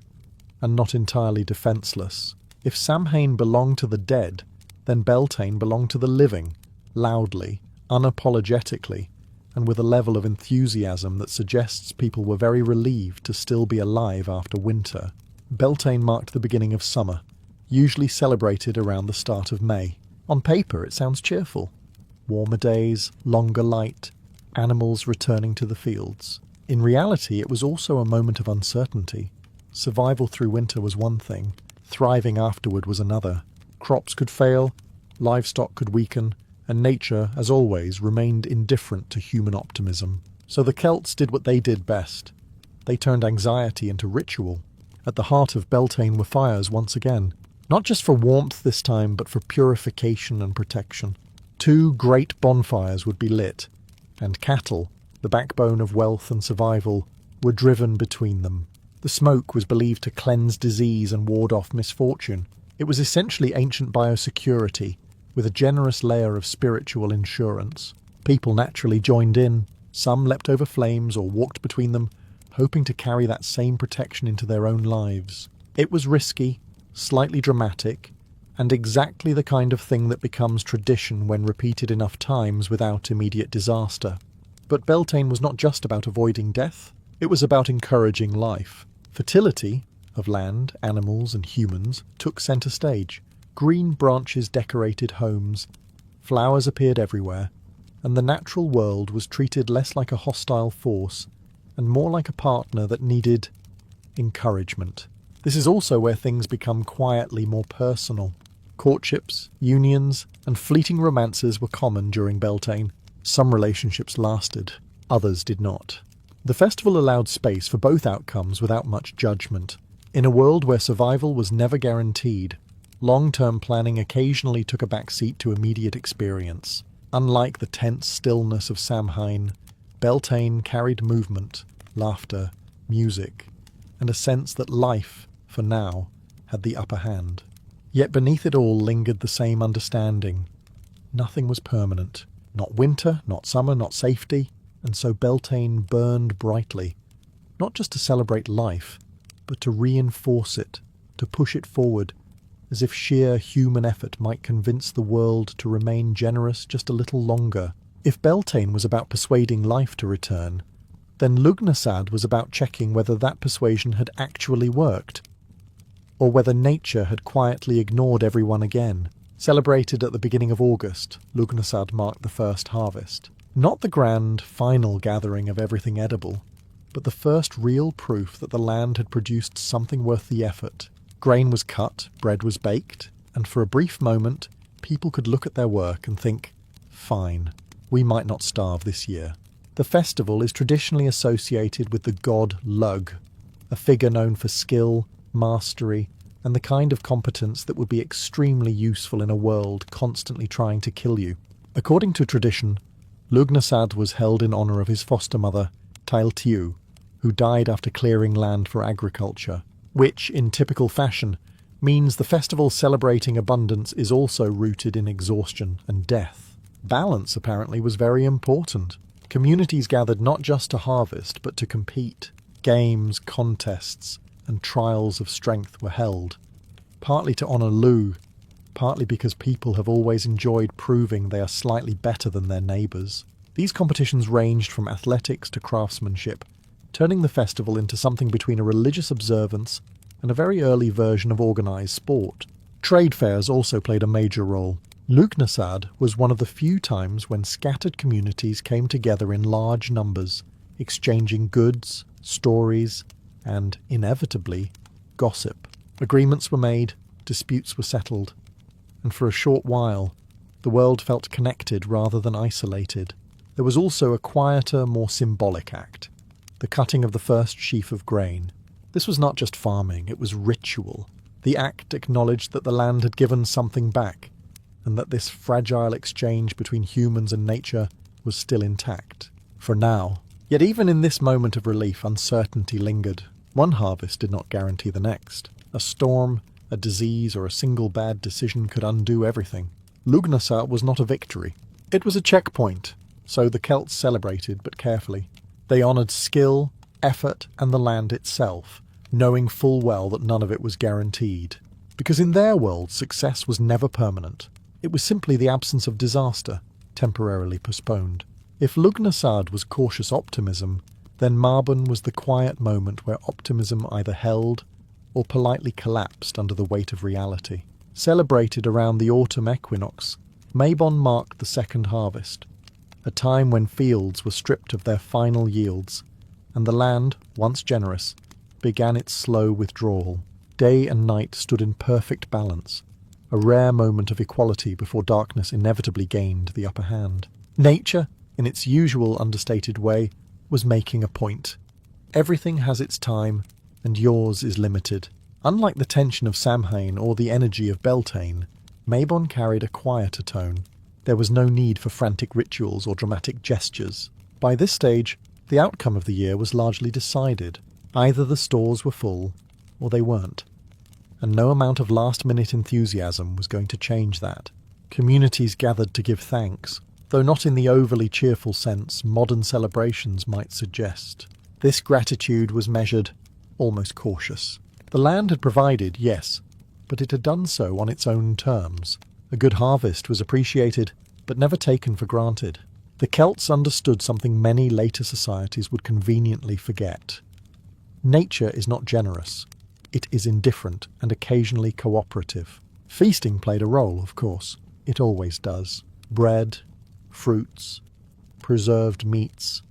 Speaker 1: and not entirely defenceless. If Samhain belonged to the dead, then Beltane belonged to the living, loudly, unapologetically, and with a level of enthusiasm that suggests people were very relieved to still be alive after winter. Beltane marked the beginning of summer, usually celebrated around the start of May. On paper, it sounds cheerful. Warmer days, longer light, animals returning to the fields. In reality, it was also a moment of uncertainty. Survival through winter was one thing, thriving afterward was another. Crops could fail, livestock could weaken, and nature, as always, remained indifferent to human optimism. So the Celts did what they did best. They turned anxiety into ritual. At the heart of Beltane were fires once again, not just for warmth this time, but for purification and protection. 2 great bonfires would be lit, and cattle, the backbone of wealth and survival, were driven between them. The smoke was believed to cleanse disease and ward off misfortune. It was essentially ancient biosecurity, with a generous layer of spiritual insurance. People naturally joined in. Some leapt over flames or walked between them, hoping to carry that same protection into their own lives. It was risky, slightly dramatic, and exactly the kind of thing that becomes tradition when repeated enough times without immediate disaster. But Beltane was not just about avoiding death, it was about encouraging life. Fertility, of land, animals, and humans, took centre stage. Green branches decorated homes, flowers appeared everywhere, and the natural world was treated less like a hostile force and more like a partner that needed encouragement. This is also where things become quietly more personal. Courtships, unions, and fleeting romances were common during Beltane. Some relationships lasted, others did not. The festival allowed space for both outcomes without much judgment. In a world where survival was never guaranteed, long-term planning occasionally took a backseat to immediate experience. Unlike the tense stillness of Samhain, Beltane carried movement, laughter, music, and a sense that life, for now, had the upper hand. Yet beneath it all lingered the same understanding. Nothing was permanent. Not winter, not summer, not safety, and so Beltane burned brightly, not just to celebrate life, but to reinforce it, to push it forward, as if sheer human effort might convince the world to remain generous just a little longer. If Beltane was about persuading life to return, then Lughnasadh was about checking whether that persuasion had actually worked, or whether nature had quietly ignored everyone again. Celebrated at the beginning of August, Lughnasadh marked the first harvest. Not the grand, final gathering of everything edible, but the first real proof that the land had produced something worth the effort. Grain was cut, bread was baked, and for a brief moment, people could look at their work and think, fine, we might not starve this year. The festival is traditionally associated with the god Lugh, a figure known for skill, mastery, and the kind of competence that would be extremely useful in a world constantly trying to kill you. According to tradition, Lughnasadh was held in honour of his foster mother, Tailtiu, who died after clearing land for agriculture, which, in typical fashion, means the festival celebrating abundance is also rooted in exhaustion and death. Balance, apparently, was very important. Communities gathered not just to harvest, but to compete. Games, contests, and trials of strength were held, partly to honour Lu, partly because people have always enjoyed proving they are slightly better than their neighbours. These competitions ranged from athletics to craftsmanship, turning the festival into something between a religious observance and a very early version of organised sport. Trade fairs also played a major role. Lughnasadh was one of the few times when scattered communities came together in large numbers, exchanging goods, stories, and, inevitably, gossip. Agreements were made, disputes were settled, and for a short while, the world felt connected rather than isolated. There was also a quieter, more symbolic act, the cutting of the first sheaf of grain. This was not just farming, it was ritual. The act acknowledged that the land had given something back, and that this fragile exchange between humans and nature was still intact. For now. Yet even in this moment of relief, uncertainty lingered. One harvest did not guarantee the next. A storm, a disease, or a single bad decision could undo everything. Lughnasadh was not a victory. It was a checkpoint, so the Celts celebrated, but carefully. They honoured skill, effort, and the land itself, knowing full well that none of it was guaranteed. Because in their world, success was never permanent. It was simply the absence of disaster, temporarily postponed. If Lughnasadh was cautious optimism, then Mabon was the quiet moment where optimism either held or politely collapsed under the weight of reality. Celebrated around the autumn equinox, Mabon marked the second harvest, a time when fields were stripped of their final yields, and the land, once generous, began its slow withdrawal. Day and night stood in perfect balance, a rare moment of equality before darkness inevitably gained the upper hand. Nature, in its usual understated way, was making a point. Everything has its time, and yours is limited. Unlike the tension of Samhain or the energy of Beltane, Mabon carried a quieter tone. There was no need for frantic rituals or dramatic gestures. By this stage, the outcome of the year was largely decided. Either the stores were full, or they weren't. And no amount of last-minute enthusiasm was going to change that. Communities gathered to give thanks, though not in the overly cheerful sense modern celebrations might suggest. This gratitude was measured, almost cautious. The land had provided, yes, but it had done so on its own terms. A good harvest was appreciated, but never taken for granted. The Celts understood something many later societies would conveniently forget. Nature is not generous. It is indifferent and occasionally cooperative. Feasting played a role, of course. It always does. Bread, fruits, preserved meats,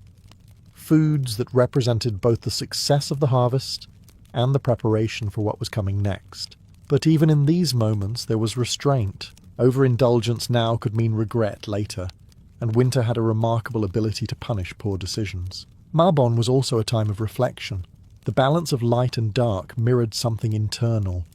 Speaker 1: foods that represented both the success of the harvest and the preparation for what was coming next. But even in these moments there was restraint. Overindulgence now could mean regret later, and winter had a remarkable ability to punish poor decisions. Mabon was also a time of reflection. The balance of light and dark mirrored something internal,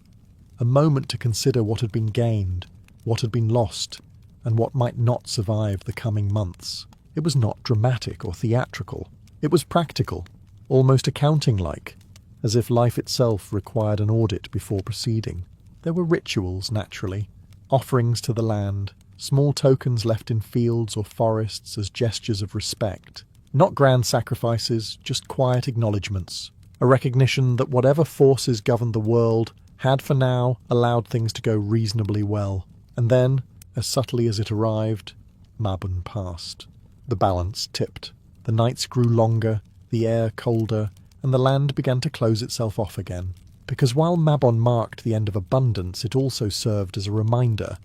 Speaker 1: a moment to consider what had been gained, what had been lost, and what might not survive the coming months. It was not dramatic or theatrical. It was practical, almost accounting-like, as if life itself required an audit before proceeding. There were rituals, naturally, offerings to the land, small tokens left in fields or forests as gestures of respect. Not grand sacrifices, just quiet acknowledgements, a recognition that whatever forces governed the world had for now allowed things to go reasonably well. And then, as subtly as it arrived, Mabon passed. The balance tipped. The nights grew longer, the air colder, and the land began to close itself off again. Because while Mabon marked the end of abundance, it also served as a reminder.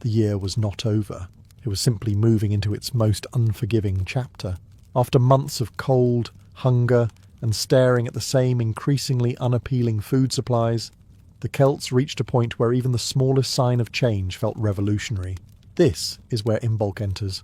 Speaker 1: The year was not over. It was simply moving into its most unforgiving chapter. After months of cold, hunger, and staring at the same increasingly unappealing food supplies, the Celts reached a point where even the smallest sign of change felt revolutionary. This is where Imbolc enters.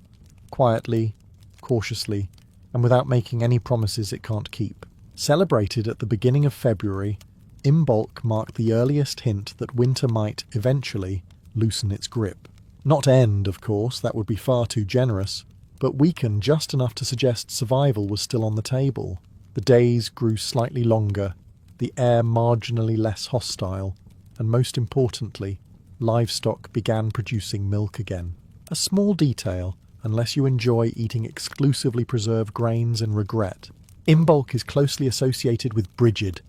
Speaker 1: Quietly, cautiously, and without making any promises it can't keep. Celebrated at the beginning of February, Imbolc marked the earliest hint that winter might, eventually, loosen its grip. Not end, of course, that would be far too generous, but weaken just enough to suggest survival was still on the table. The days grew slightly longer, the air marginally less hostile, and most importantly, livestock began producing milk again. A small detail, unless you enjoy eating exclusively preserved grains and regret. Imbolc is closely associated with Brigid,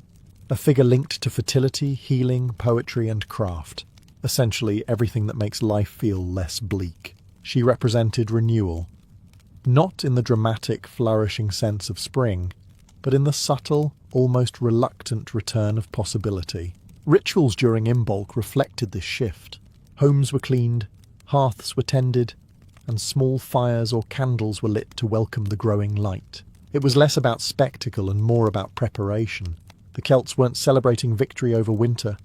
Speaker 1: a figure linked to fertility, healing, poetry, and craft. Essentially everything that makes life feel less bleak. She represented renewal, not in the dramatic, flourishing sense of spring, but in the subtle, almost reluctant return of possibility. Rituals during Imbolc reflected this shift. Homes were cleaned, hearths were tended, and small fires or candles were lit to welcome the growing light. It was less about spectacle and more about preparation. The Celts weren't celebrating victory over winter.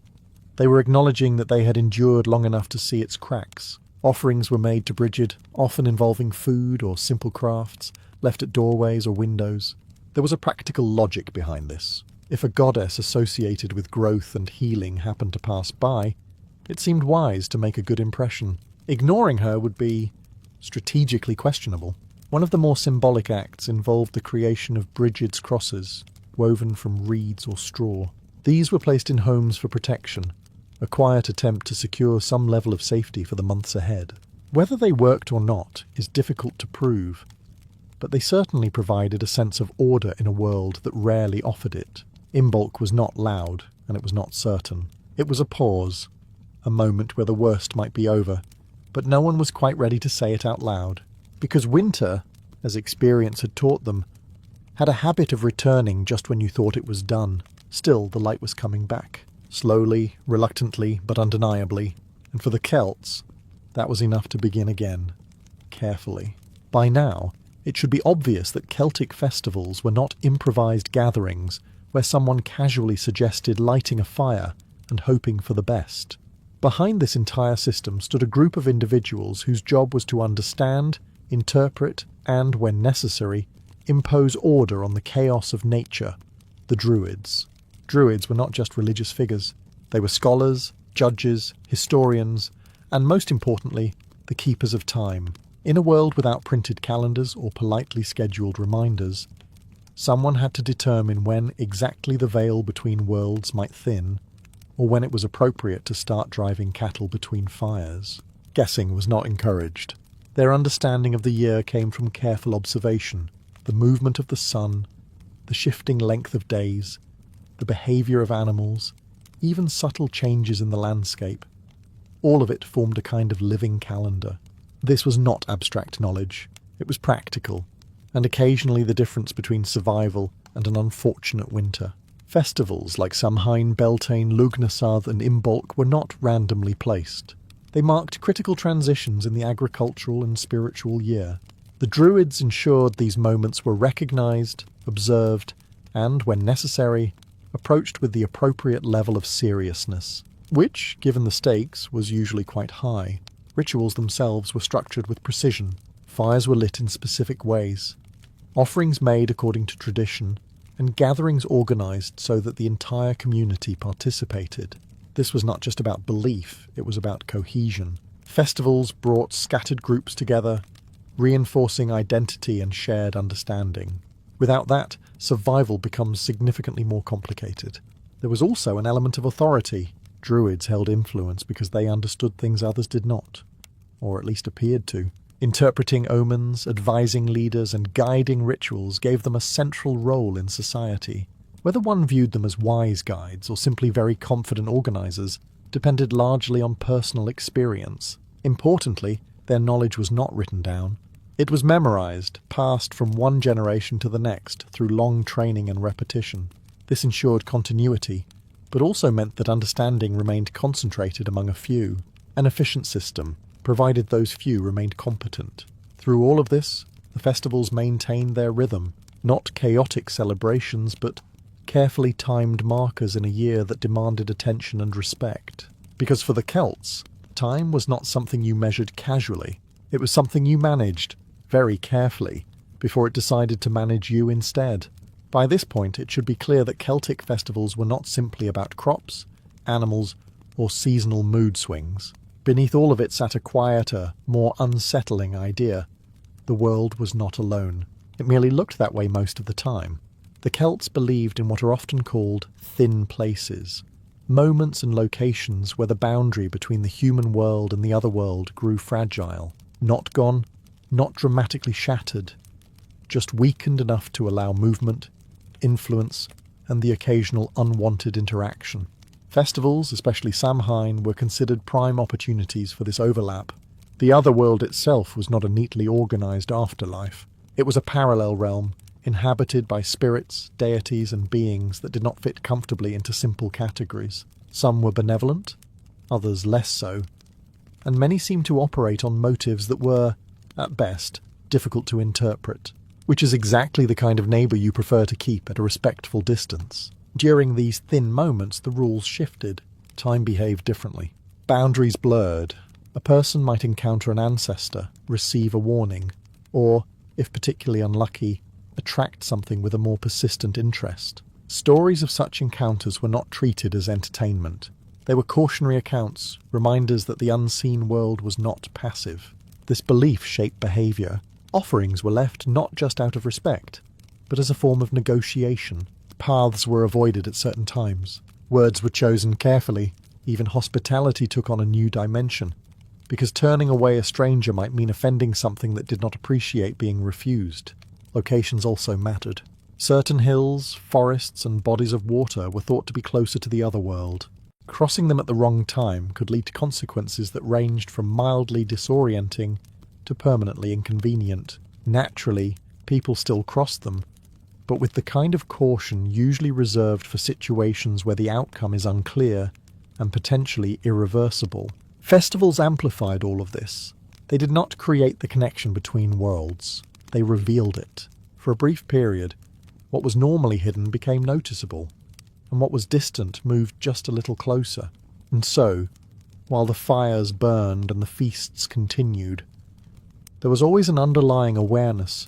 Speaker 1: They were acknowledging that they had endured long enough to see its cracks. Offerings were made to Brigid, often involving food or simple crafts, left at doorways or windows. There was a practical logic behind this. If a goddess associated with growth and healing happened to pass by, it seemed wise to make a good impression. Ignoring her would be strategically questionable. One of the more symbolic acts involved the creation of Brigid's crosses, woven from reeds or straw. These were placed in homes for protection, a quiet attempt to secure some level of safety for the months ahead. Whether they worked or not is difficult to prove, but they certainly provided a sense of order in a world that rarely offered it. Imbolc was not loud, and it was not certain. It was a pause, a moment where the worst might be over, but no one was quite ready to say it out loud. Because winter, as experience had taught them, had a habit of returning just when you thought it was done. Still, the light was coming back. Slowly, reluctantly, but undeniably. And for the Celts, that was enough to begin again. Carefully. By now, it should be obvious that Celtic festivals were not improvised gatherings where someone casually suggested lighting a fire and hoping for the best. Behind this entire system stood a group of individuals whose job was to understand, interpret, and, when necessary, impose order on the chaos of nature, the Druids. Druids were not just religious figures. They were scholars, judges, historians, and most importantly, the keepers of time. In a world without printed calendars or politely scheduled reminders, someone had to determine when exactly the veil between worlds might thin, or when it was appropriate to start driving cattle between fires. Guessing was not encouraged. Their understanding of the year came from careful observation, the movement of the sun, the shifting length of days, the behaviour of animals, even subtle changes in the landscape. All of it formed a kind of living calendar. This was not abstract knowledge. It was practical, and occasionally the difference between survival and an unfortunate winter. Festivals like Samhain, Beltane, Lughnasadh and Imbolc were not randomly placed. They marked critical transitions in the agricultural and spiritual year. The Druids ensured these moments were recognised, observed, and, when necessary, approached with the appropriate level of seriousness, which, given the stakes, was usually quite high. Rituals themselves were structured with precision. Fires were lit in specific ways, offerings made according to tradition, and gatherings organised so that the entire community participated. This was not just about belief, it was about cohesion. Festivals brought scattered groups together, reinforcing identity and shared understanding. Without that, survival becomes significantly more complicated. There was also an element of authority. Druids held influence because they understood things others did not, or at least appeared to. Interpreting omens, advising leaders, and guiding rituals gave them a central role in society. Whether one viewed them as wise guides or simply very confident organisers depended largely on personal experience. Importantly, their knowledge was not written down. It was memorised, passed from one generation to the next through long training and repetition. This ensured continuity, but also meant that understanding remained concentrated among a few. An efficient system, provided those few remained competent. Through all of this, the festivals maintained their rhythm, not chaotic celebrations, but carefully timed markers in a year that demanded attention and respect. Because for the Celts, time was not something you measured casually. It was something you managed, very carefully, before it decided to manage you instead. By this point, it should be clear that Celtic festivals were not simply about crops, animals, or seasonal mood swings. Beneath all of it sat a quieter, more unsettling idea. The world was not alone. It merely looked that way most of the time. The Celts believed in what are often called thin places, moments and locations where the boundary between the human world and the other world grew fragile, not gone, not dramatically shattered, just weakened enough to allow movement, influence, and the occasional unwanted interaction. Festivals, especially Samhain, were considered prime opportunities for this overlap. The other world itself was not a neatly organised afterlife. It was a parallel realm, inhabited by spirits, deities, and beings that did not fit comfortably into simple categories. Some were benevolent, others less so, and many seemed to operate on motives that were, at best, difficult to interpret, which is exactly the kind of neighbour you prefer to keep at a respectful distance. During these thin moments, the rules shifted. Time behaved differently. Boundaries blurred. A person might encounter an ancestor, receive a warning, or, if particularly unlucky, attract something with a more persistent interest. Stories of such encounters were not treated as entertainment. They were cautionary accounts, reminders that the unseen world was not passive. This belief shaped behaviour. Offerings were left not just out of respect, but as a form of negotiation. Paths were avoided at certain times. Words were chosen carefully. Even hospitality took on a new dimension, because turning away a stranger might mean offending something that did not appreciate being refused. Locations also mattered. Certain hills, forests, and bodies of water were thought to be closer to the other world. Crossing them at the wrong time could lead to consequences that ranged from mildly disorienting to permanently inconvenient. Naturally, people still crossed them, but with the kind of caution usually reserved for situations where the outcome is unclear and potentially irreversible. Festivals amplified all of this. They did not create the connection between worlds. They revealed it. For a brief period, what was normally hidden became noticeable, and what was distant moved just a little closer. And so, while the fires burned and the feasts continued, there was always an underlying awareness.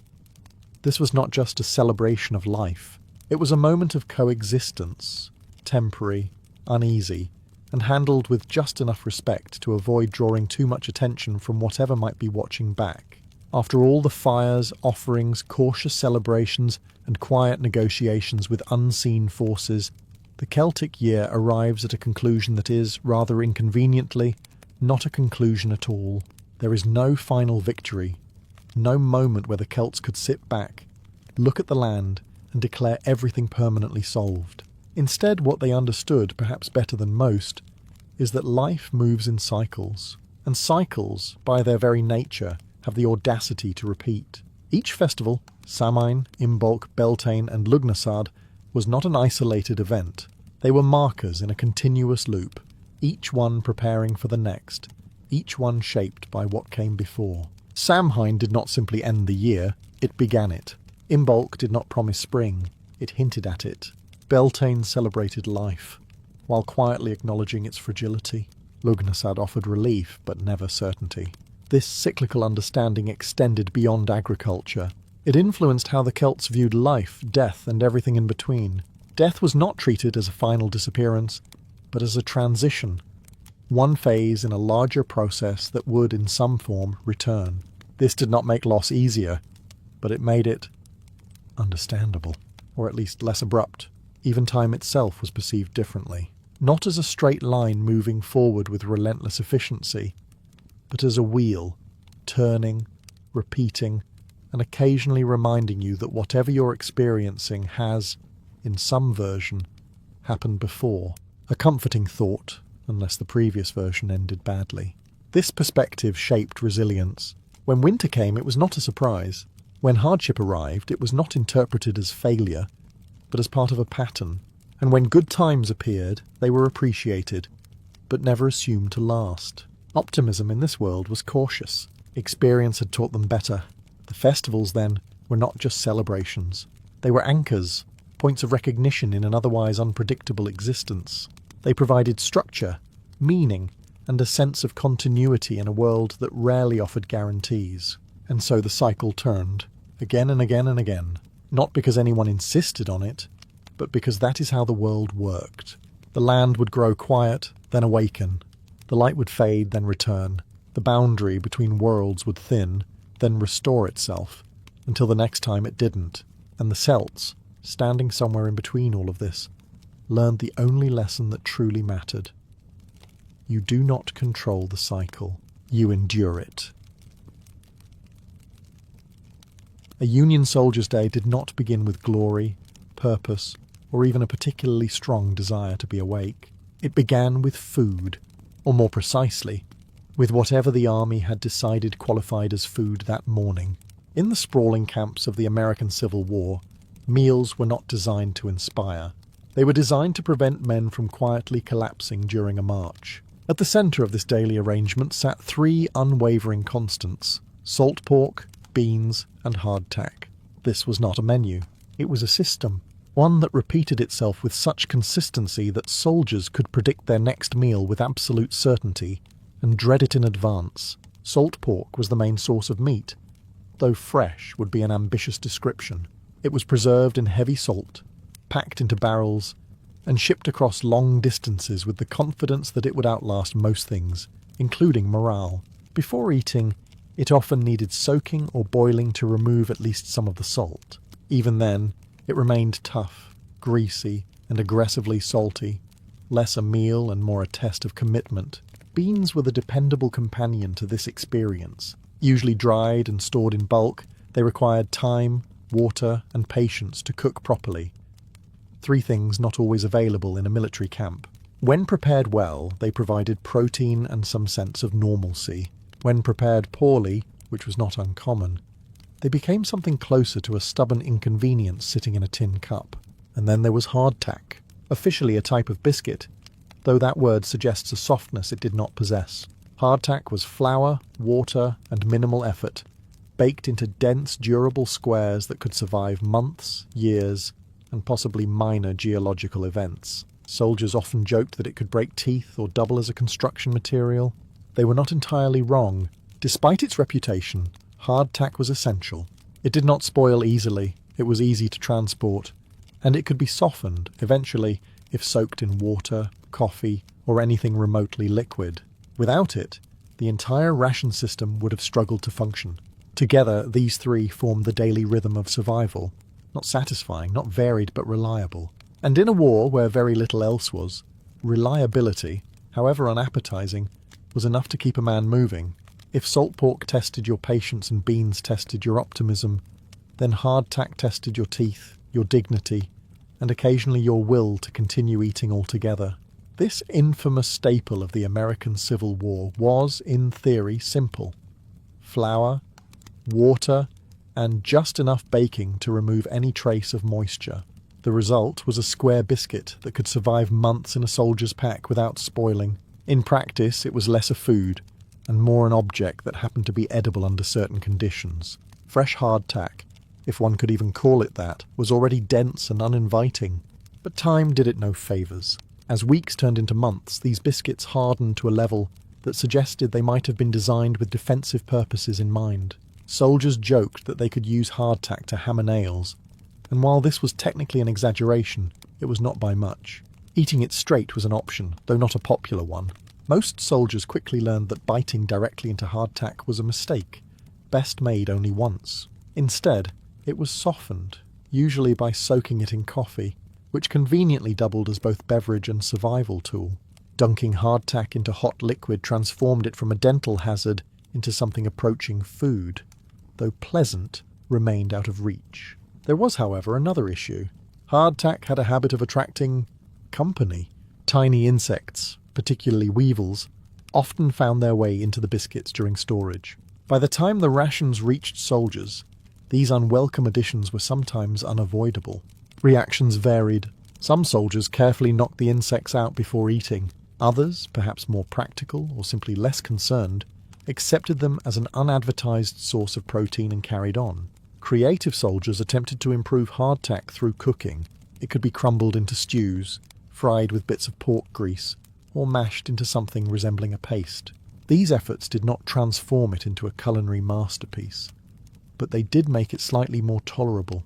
Speaker 1: This was not just a celebration of life. It was a moment of coexistence, temporary, uneasy, and handled with just enough respect to avoid drawing too much attention from whatever might be watching back. After all the fires, offerings, cautious celebrations, and quiet negotiations with unseen forces, the Celtic year arrives at a conclusion that is, rather inconveniently, not a conclusion at all. There is no final victory, no moment where the Celts could sit back, look at the land, and declare everything permanently solved. Instead, what they understood, perhaps better than most, is that life moves in cycles, and cycles, by their very nature, have the audacity to repeat. Each festival, Samhain, Imbolc, Beltane, and Lugnasad, was not an isolated event. They were markers in a continuous loop, each one preparing for the next, each one shaped by what came before. Samhain did not simply end the year, it began it. Imbolc did not promise spring, it hinted at it. Beltane celebrated life, while quietly acknowledging its fragility. Lughnasadh offered relief, but never certainty. This cyclical understanding extended beyond agriculture. It influenced how the Celts viewed life, death, and everything in between. Death was not treated as a final disappearance, but as a transition, one phase in a larger process that would, in some form, return. This did not make loss easier, but it made it understandable, or at least less abrupt. Even time itself was perceived differently. Not as a straight line moving forward with relentless efficiency, but as a wheel, turning, repeating, and occasionally reminding you that whatever you're experiencing has, in some version, happened before. A comforting thought, unless the previous version ended badly. This perspective shaped resilience. When winter came, it was not a surprise. When hardship arrived, it was not interpreted as failure, but as part of a pattern. And when good times appeared, they were appreciated, but never assumed to last. Optimism in this world was cautious. Experience had taught them better. The festivals, then, were not just celebrations. They were anchors, points of recognition in an otherwise unpredictable existence. They provided structure, meaning, and a sense of continuity in a world that rarely offered guarantees. And so the cycle turned, again and again and again, not because anyone insisted on it, but because that is how the world worked. The land would grow quiet, then awaken. The light would fade, then return. The boundary between worlds would thin, then restore itself, until the next time it didn't. And the Celts, standing somewhere in between all of this, learned the only lesson that truly mattered. You do not control the cycle. You endure it. A Union Soldier's Day did not begin with glory, purpose, or even a particularly strong desire to be awake. It began with food, or more precisely, with whatever the army had decided qualified as food that morning. In the sprawling camps of the American Civil War, meals were not designed to inspire. They were designed to prevent men from quietly collapsing during a march. At the centre of this daily arrangement sat three unwavering constants: salt pork, beans, and hardtack. This was not a menu. It was a system, one that repeated itself with such consistency that soldiers could predict their next meal with absolute certainty and dread it in advance. Salt pork was the main source of meat, though fresh would be an ambitious description. It was preserved in heavy salt, packed into barrels, and shipped across long distances with the confidence that it would outlast most things, including morale. Before eating, it often needed soaking or boiling to remove at least some of the salt. Even then, it remained tough, greasy, and aggressively salty, less a meal and more a test of commitment. Beans were the dependable companion to this experience. Usually dried and stored in bulk, they required time, water, and patience to cook properly. Three things not always available in a military camp. When prepared well, they provided protein and some sense of normalcy. When prepared poorly, which was not uncommon, they became something closer to a stubborn inconvenience sitting in a tin cup. And then there was hardtack, officially a type of biscuit, though that word suggests a softness it did not possess. Hardtack was flour, water, and minimal effort, baked into dense, durable squares that could survive months, years, and possibly minor geological events. Soldiers often joked that it could break teeth or double as a construction material. They were not entirely wrong. Despite its reputation, hardtack was essential. It did not spoil easily, it was easy to transport, and it could be softened, eventually, if soaked in water, coffee, or anything remotely liquid. Without it, the entire ration system would have struggled to function. Together, these three formed the daily rhythm of survival. Not satisfying, not varied, but reliable. And in a war where very little else was, reliability, however unappetizing, was enough to keep a man moving. If salt pork tested your patience and beans tested your optimism, then hardtack tested your teeth, your dignity, and occasionally your will to continue eating altogether. This infamous staple of the American Civil War was, in theory, simple. Flour, water, and just enough baking to remove any trace of moisture. The result was a square biscuit that could survive months in a soldier's pack without spoiling. In practice, it was less a food, and more an object that happened to be edible under certain conditions. Fresh hardtack, if one could even call it that, was already dense and uninviting. But time did it no favours. As weeks turned into months, these biscuits hardened to a level that suggested they might have been designed with defensive purposes in mind. Soldiers joked that they could use hardtack to hammer nails, and while this was technically an exaggeration, it was not by much. Eating it straight was an option, though not a popular one. Most soldiers quickly learned that biting directly into hardtack was a mistake, best made only once. Instead, it was softened, usually by soaking it in coffee, which conveniently doubled as both beverage and survival tool. Dunking hardtack into hot liquid transformed it from a dental hazard into something approaching food, though pleasant, remained out of reach. There was, however, another issue. Hardtack had a habit of attracting company. Tiny insects, particularly weevils, often found their way into the biscuits during storage. By the time the rations reached soldiers, these unwelcome additions were sometimes unavoidable. Reactions varied. Some soldiers carefully knocked the insects out before eating. Others, perhaps more practical or simply less concerned, accepted them as an unadvertised source of protein and carried on. Creative soldiers attempted to improve hardtack through cooking. It could be crumbled into stews, fried with bits of pork grease, or mashed into something resembling a paste. These efforts did not transform it into a culinary masterpiece, but they did make it slightly more tolerable,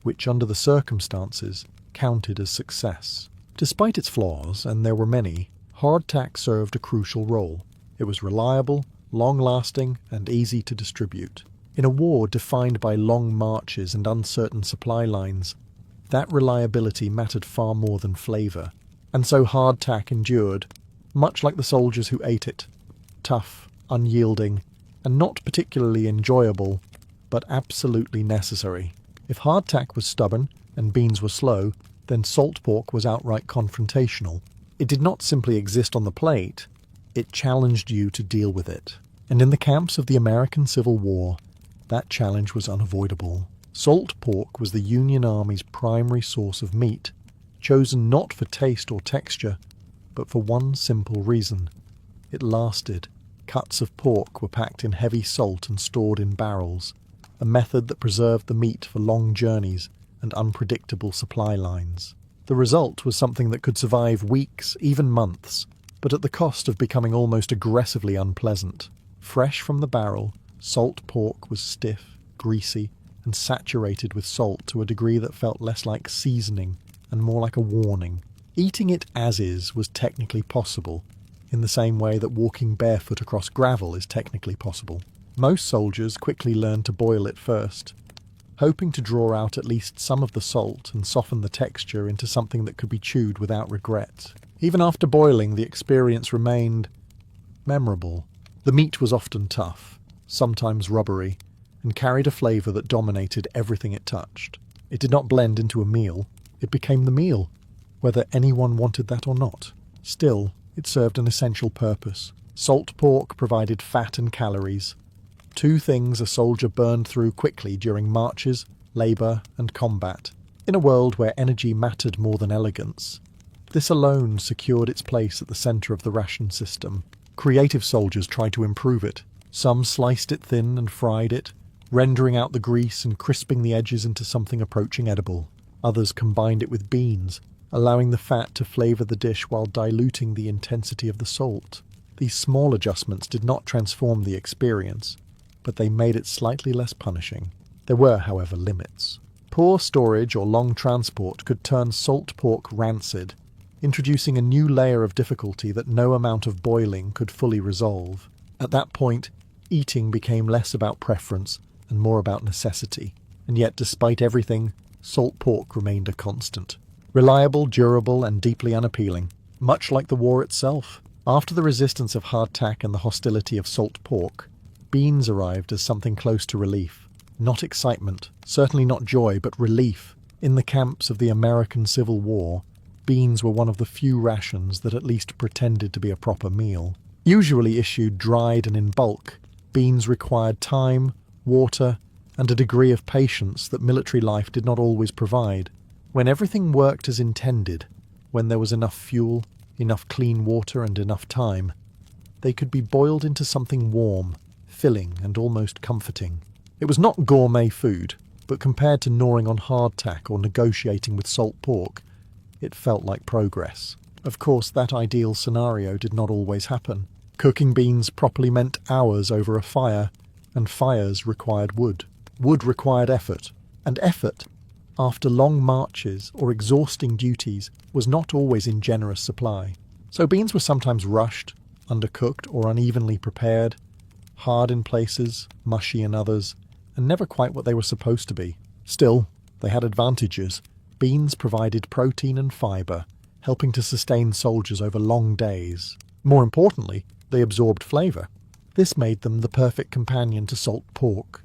Speaker 1: which under the circumstances counted as success. Despite its flaws, and there were many, hardtack served a crucial role. It was reliable, long-lasting, and easy to distribute. In a war defined by long marches and uncertain supply lines, that reliability mattered far more than flavour, and so hardtack endured, much like the soldiers who ate it. Tough, unyielding, and not particularly enjoyable, but absolutely necessary. If hardtack was stubborn and beans were slow, then salt pork was outright confrontational. It did not simply exist on the plate, it challenged you to deal with it. And in the camps of the American Civil War, that challenge was unavoidable. Salt pork was the Union Army's primary source of meat, chosen not for taste or texture, but for one simple reason. It lasted. Cuts of pork were packed in heavy salt and stored in barrels, a method that preserved the meat for long journeys and unpredictable supply lines. The result was something that could survive weeks, even months, but at the cost of becoming almost aggressively unpleasant. Fresh from the barrel, salt pork was stiff, greasy, and saturated with salt to a degree that felt less like seasoning and more like a warning. Eating it as is was technically possible, in the same way that walking barefoot across gravel is technically possible. Most soldiers quickly learned to boil it first, hoping to draw out at least some of the salt and soften the texture into something that could be chewed without regret. Even after boiling, the experience remained memorable. The meat was often tough, sometimes rubbery, and carried a flavour that dominated everything it touched. It did not blend into a meal, it became the meal, whether anyone wanted that or not. Still, it served an essential purpose. Salt pork provided fat and calories, two things a soldier burned through quickly during marches, labour, and combat. In a world where energy mattered more than elegance, this alone secured its place at the centre of the ration system. Creative soldiers tried to improve it. Some sliced it thin and fried it, rendering out the grease and crisping the edges into something approaching edible. Others combined it with beans, allowing the fat to flavour the dish while diluting the intensity of the salt. These small adjustments did not transform the experience, but they made it slightly less punishing. There were, however, limits. Poor storage or long transport could turn salt pork rancid, introducing a new layer of difficulty that no amount of boiling could fully resolve. At that point, eating became less about preference and more about necessity. And yet, despite everything, salt pork remained a constant. Reliable, durable, and deeply unappealing, much like the war itself. After the resistance of hardtack and the hostility of salt pork, beans arrived as something close to relief. Not excitement, certainly not joy, but relief. In the camps of the American Civil War, beans were one of the few rations that at least pretended to be a proper meal. Usually issued dried and in bulk, beans required time, water, and a degree of patience that military life did not always provide. When everything worked as intended, when there was enough fuel, enough clean water, and enough time, they could be boiled into something warm, filling, and almost comforting. It was not gourmet food, but compared to gnawing on hardtack or negotiating with salt pork, it felt like progress. Of course, that ideal scenario did not always happen. Cooking beans properly meant hours over a fire, and fires required wood. Wood required effort, and effort, after long marches or exhausting duties, was not always in generous supply. So beans were sometimes rushed, undercooked or unevenly prepared, hard in places, mushy in others, and never quite what they were supposed to be. Still, they had advantages. Beans provided protein and fibre, helping to sustain soldiers over long days. More importantly, they absorbed flavour. This made them the perfect companion to salt pork,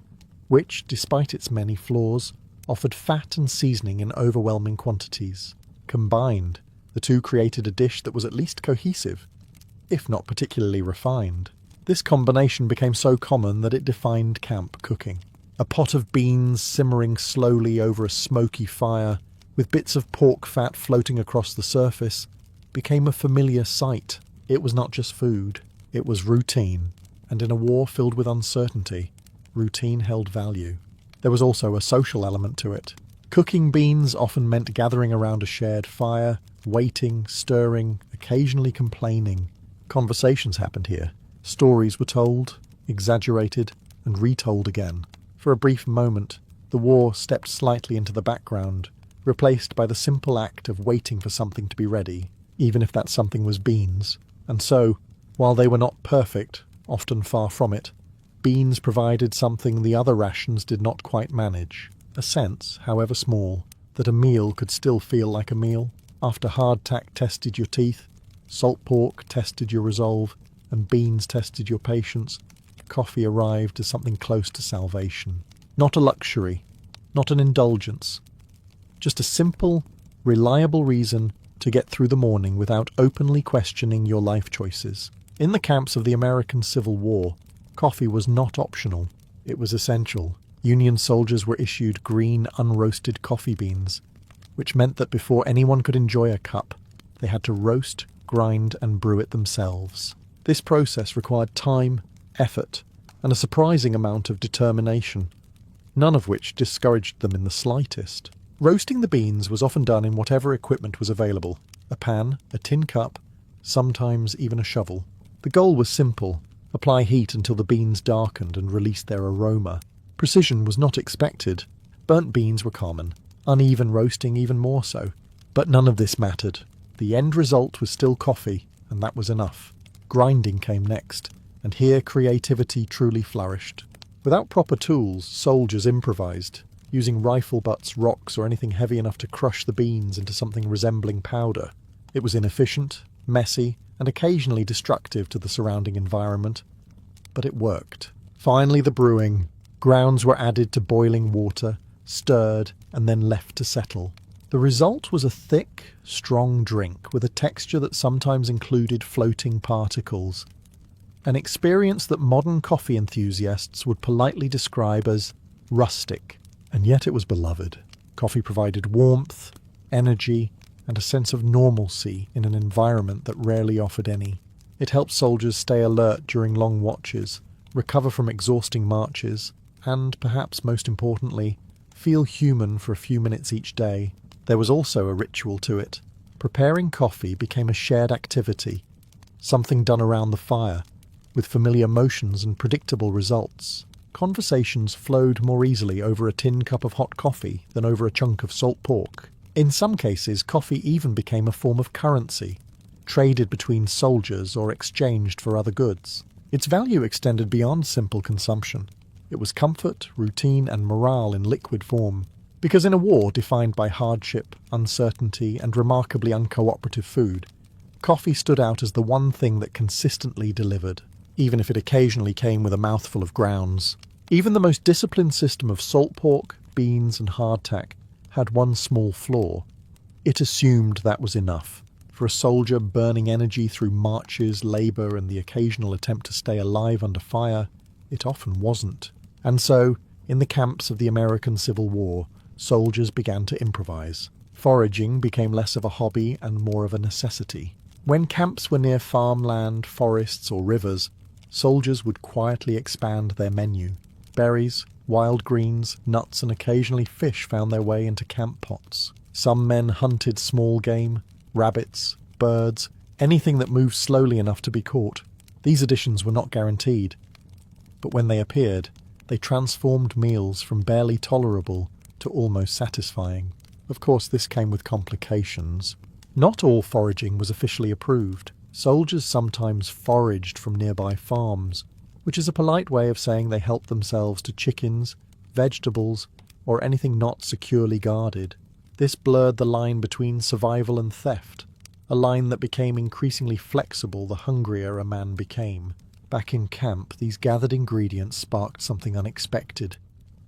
Speaker 1: which, despite its many flaws, offered fat and seasoning in overwhelming quantities. Combined, the two created a dish that was at least cohesive, if not particularly refined. This combination became so common that it defined camp cooking. A pot of beans simmering slowly over a smoky fire, with bits of pork fat floating across the surface, became a familiar sight. It was not just food, it was routine, and in a war filled with uncertainty, routine held value. There was also a social element to it. Cooking beans often meant gathering around a shared fire, waiting, stirring, occasionally complaining. Conversations happened here. Stories were told, exaggerated, and retold again. For a brief moment, the war stepped slightly into the background, replaced by the simple act of waiting for something to be ready, even if that something was beans. And so, while they were not perfect, often far from it, beans provided something the other rations did not quite manage. A sense, however small, that a meal could still feel like a meal. After hardtack tested your teeth, salt pork tested your resolve, and beans tested your patience, coffee arrived as something close to salvation. Not a luxury, not an indulgence, just a simple, reliable reason to get through the morning without openly questioning your life choices. In the camps of the American Civil War, coffee was not optional, it was essential. Union soldiers were issued green, unroasted coffee beans, which meant that before anyone could enjoy a cup, they had to roast, grind, and brew it themselves. This process required time, effort, and a surprising amount of determination, none of which discouraged them in the slightest. Roasting the beans was often done in whatever equipment was available: a pan, a tin cup, sometimes even a shovel. The goal was simple: apply heat until the beans darkened and released their aroma. Precision was not expected. Burnt beans were common, uneven roasting even more so. But none of this mattered. The end result was still coffee, and that was enough. Grinding came next, and here creativity truly flourished. Without proper tools, soldiers improvised, using rifle butts, rocks, or anything heavy enough to crush the beans into something resembling powder. It was inefficient, messy, and occasionally destructive to the surrounding environment, but it worked. Finally, the brewing. Grounds were added to boiling water, stirred, and then left to settle. The result was a thick, strong drink with a texture that sometimes included floating particles. An experience that modern coffee enthusiasts would politely describe as rustic. And yet it was beloved. Coffee provided warmth, energy, and a sense of normalcy in an environment that rarely offered any. It helped soldiers stay alert during long watches, recover from exhausting marches, and, perhaps most importantly, feel human for a few minutes each day. There was also a ritual to it. Preparing coffee became a shared activity, something done around the fire, with familiar motions and predictable results. Conversations flowed more easily over a tin cup of hot coffee than over a chunk of salt pork. In some cases, coffee even became a form of currency, traded between soldiers or exchanged for other goods. Its value extended beyond simple consumption. It was comfort, routine, and morale in liquid form. Because in a war defined by hardship, uncertainty, and remarkably uncooperative food, coffee stood out as the one thing that consistently delivered, even if it occasionally came with a mouthful of grounds. Even the most disciplined system of salt pork, beans, and hardtack had one small flaw. It assumed that was enough. For a soldier burning energy through marches, labour, and the occasional attempt to stay alive under fire, it often wasn't. And so, in the camps of the American Civil War, soldiers began to improvise. Foraging became less of a hobby and more of a necessity. When camps were near farmland, forests, or rivers, soldiers would quietly expand their menu. Berries, wild greens, nuts, and occasionally fish found their way into camp pots. Some men hunted small game, rabbits, birds, anything that moved slowly enough to be caught. These additions were not guaranteed, but when they appeared, they transformed meals from barely tolerable to almost satisfying. Of course, this came with complications. Not all foraging was officially approved. Soldiers sometimes foraged from nearby farms, which is a polite way of saying they helped themselves to chickens, vegetables, or anything not securely guarded. This blurred the line between survival and theft, a line that became increasingly flexible the hungrier a man became. Back in camp, these gathered ingredients sparked something unexpected: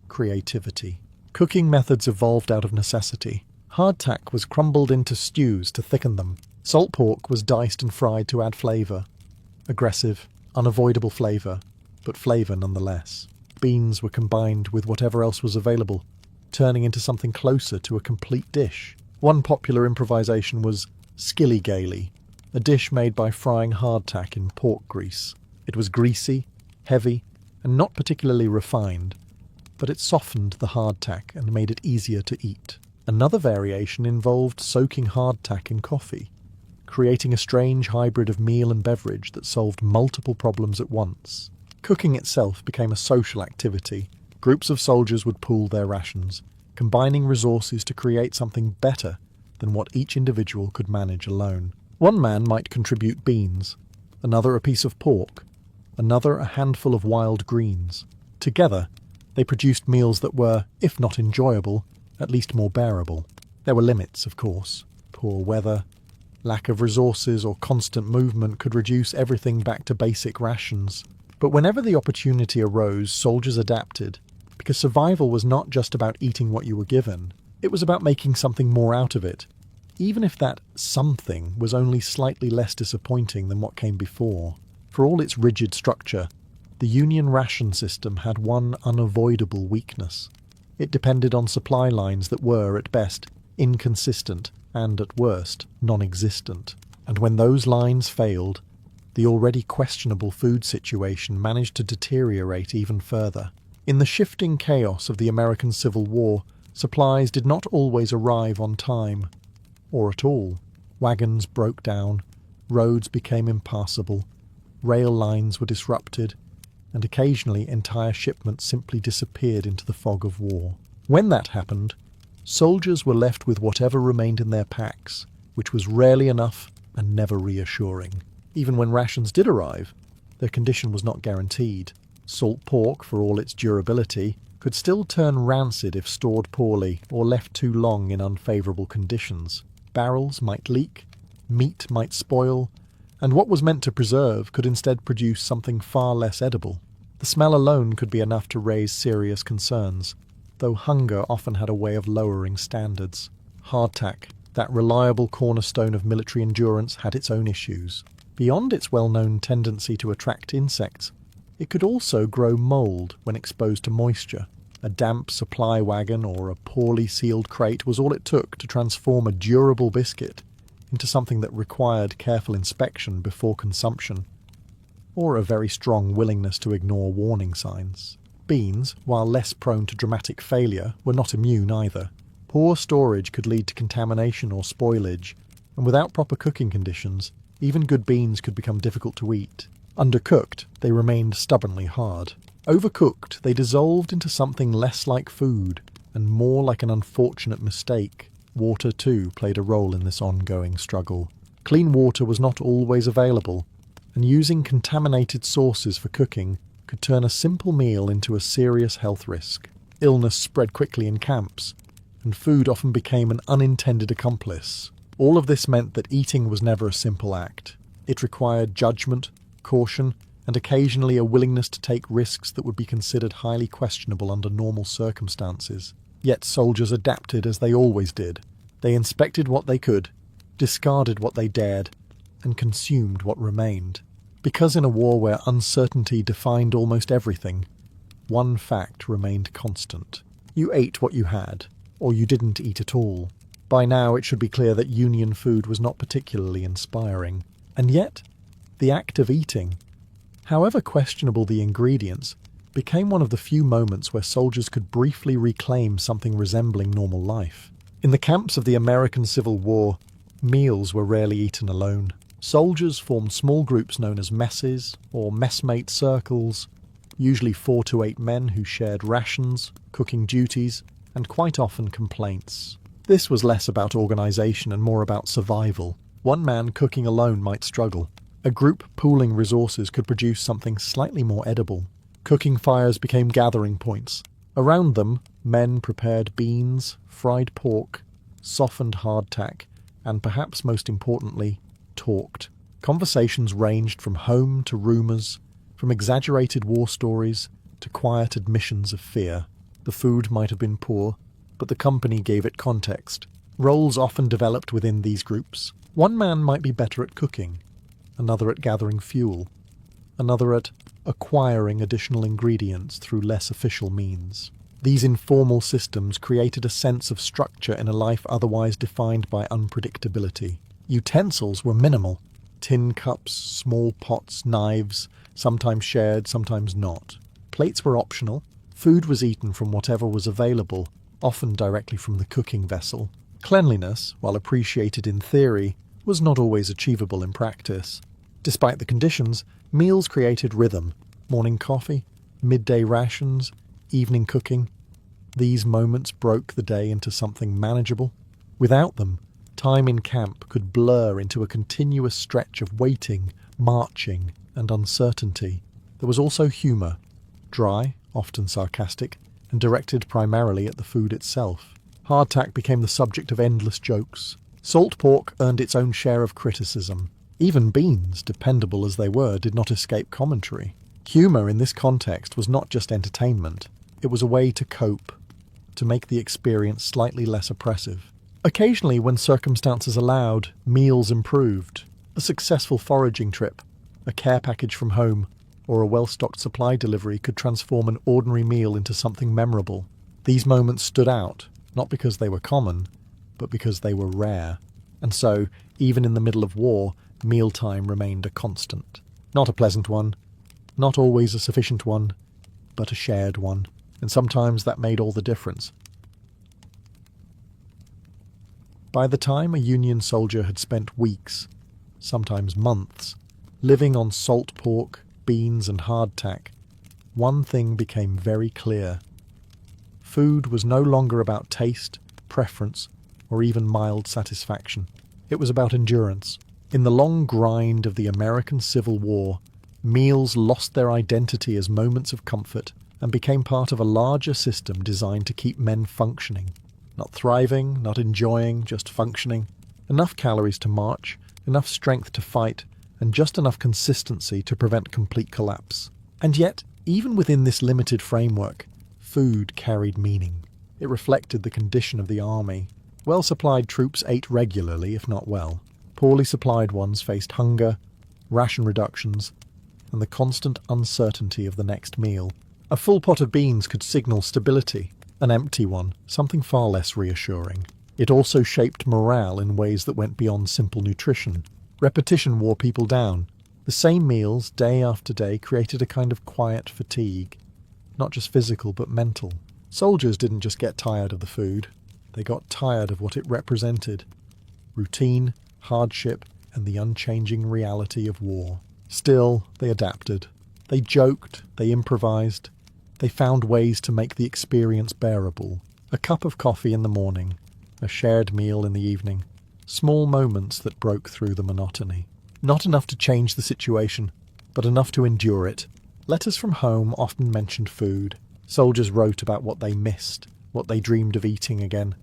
Speaker 1: creativity. Cooking methods evolved out of necessity. Hardtack was crumbled into stews to thicken them. Salt pork was diced and fried to add flavour. Aggressive, unavoidable flavour, but flavour nonetheless. Beans were combined with whatever else was available, turning into something closer to a complete dish. One popular improvisation was skillygaily, a dish made by frying hardtack in pork grease. It was greasy, heavy, and not particularly refined, but it softened the hardtack and made it easier to eat. Another variation involved soaking hardtack in coffee, creating a strange hybrid of meal and beverage that solved multiple problems at once. Cooking itself became a social activity. Groups of soldiers would pool their rations, combining resources to create something better than what each individual could manage alone. One man might contribute beans, another a piece of pork, another a handful of wild greens. Together, they produced meals that were, if not enjoyable, at least more bearable. There were limits, of course. Poor weather, lack of resources, or constant movement could reduce everything back to basic rations. But whenever the opportunity arose, soldiers adapted, because survival was not just about eating what you were given. It was about making something more out of it, even if that something was only slightly less disappointing than what came before. For all its rigid structure, the Union ration system had one unavoidable weakness. It depended on supply lines that were, at best, inconsistent and, at worst, non-existent. And when those lines failed, the already questionable food situation managed to deteriorate even further. In the shifting chaos of the American Civil War, supplies did not always arrive on time, or at all. Wagons broke down, roads became impassable, rail lines were disrupted, and occasionally entire shipments simply disappeared into the fog of war. When that happened, soldiers were left with whatever remained in their packs, which was rarely enough and never reassuring. Even when rations did arrive, their condition was not guaranteed. Salt pork, for all its durability, could still turn rancid if stored poorly or left too long in unfavourable conditions. Barrels might leak, meat might spoil, and what was meant to preserve could instead produce something far less edible. The smell alone could be enough to raise serious concerns, though hunger often had a way of lowering standards. Hardtack, that reliable cornerstone of military endurance, had its own issues. Beyond its well-known tendency to attract insects, it could also grow mould when exposed to moisture. A damp supply wagon or a poorly sealed crate was all it took to transform a durable biscuit into something that required careful inspection before consumption, or a very strong willingness to ignore warning signs. Beans, while less prone to dramatic failure, were not immune either. Poor storage could lead to contamination or spoilage, and without proper cooking conditions, even good beans could become difficult to eat. Undercooked, they remained stubbornly hard. Overcooked, they dissolved into something less like food and more like an unfortunate mistake. Water, too, played a role in this ongoing struggle. Clean water was not always available, and using contaminated sources for cooking could turn a simple meal into a serious health risk. Illness spread quickly in camps, and food often became an unintended accomplice. All of this meant that eating was never a simple act. It required judgment, caution, and occasionally a willingness to take risks that would be considered highly questionable under normal circumstances. Yet soldiers adapted as they always did. They inspected what they could, discarded what they dared, and consumed what remained. Because in a war where uncertainty defined almost everything, one fact remained constant. You ate what you had, or you didn't eat at all. By now it should be clear that Union food was not particularly inspiring. And yet, the act of eating, however questionable the ingredients, became one of the few moments where soldiers could briefly reclaim something resembling normal life. In the camps of the American Civil War, meals were rarely eaten alone. Soldiers formed small groups known as messes or messmate circles, usually 4 to 8 men who shared rations, cooking duties, and quite often complaints. This was less about organisation and more about survival. One man cooking alone might struggle. A group pooling resources could produce something slightly more edible. Cooking fires became gathering points. Around them, men prepared beans, fried pork, softened hardtack, and perhaps most importantly, talked. Conversations ranged from home to rumours, from exaggerated war stories to quiet admissions of fear. The food might have been poor, but the company gave it context. Roles often developed within these groups. One man might be better at cooking, another at gathering fuel, another at acquiring additional ingredients through less official means. These informal systems created a sense of structure in a life otherwise defined by unpredictability. Utensils were minimal. Tin cups, small pots, knives, sometimes shared, sometimes not. Plates were optional. Food was eaten from whatever was available, often directly from the cooking vessel. Cleanliness, while appreciated in theory, was not always achievable in practice. Despite the conditions, meals created rhythm. Morning coffee, midday rations, evening cooking. These moments broke the day into something manageable. Without them, time in camp could blur into a continuous stretch of waiting, marching, and uncertainty. There was also humour, dry, often sarcastic, and directed primarily at the food itself. Hardtack became the subject of endless jokes. Salt pork earned its own share of criticism. Even beans, dependable as they were, did not escape commentary. Humour in this context was not just entertainment. It was a way to cope, to make the experience slightly less oppressive. Occasionally, when circumstances allowed, meals improved. A successful foraging trip, a care package from home, or a well-stocked supply delivery could transform an ordinary meal into something memorable. These moments stood out, not because they were common, but because they were rare. And so, even in the middle of war, mealtime remained a constant. Not a pleasant one, not always a sufficient one, but a shared one. And sometimes that made all the difference. By the time a Union soldier had spent weeks, sometimes months, living on salt pork, beans and hardtack, one thing became very clear. Food was no longer about taste, preference, or even mild satisfaction. It was about endurance. In the long grind of the American Civil War, meals lost their identity as moments of comfort and became part of a larger system designed to keep men functioning. Not thriving, not enjoying, just functioning. Enough calories to march, enough strength to fight, and just enough consistency to prevent complete collapse. And yet, even within this limited framework, food carried meaning. It reflected the condition of the army. Well-supplied troops ate regularly, if not well. Poorly supplied ones faced hunger, ration reductions, and the constant uncertainty of the next meal. A full pot of beans could signal stability. An empty one, something far less reassuring. It also shaped morale in ways that went beyond simple nutrition. Repetition wore people down. The same meals, day after day, created a kind of quiet fatigue. Not just physical, but mental. Soldiers didn't just get tired of the food. They got tired of what it represented. Routine, hardship, and the unchanging reality of war. Still, they adapted. They joked, they improvised. They found ways to make the experience bearable. A cup of coffee in the morning, a shared meal in the evening. Small moments that broke through the monotony. Not enough to change the situation, but enough to endure it. Letters from home often mentioned food. Soldiers wrote about what they missed, what they dreamed of eating again,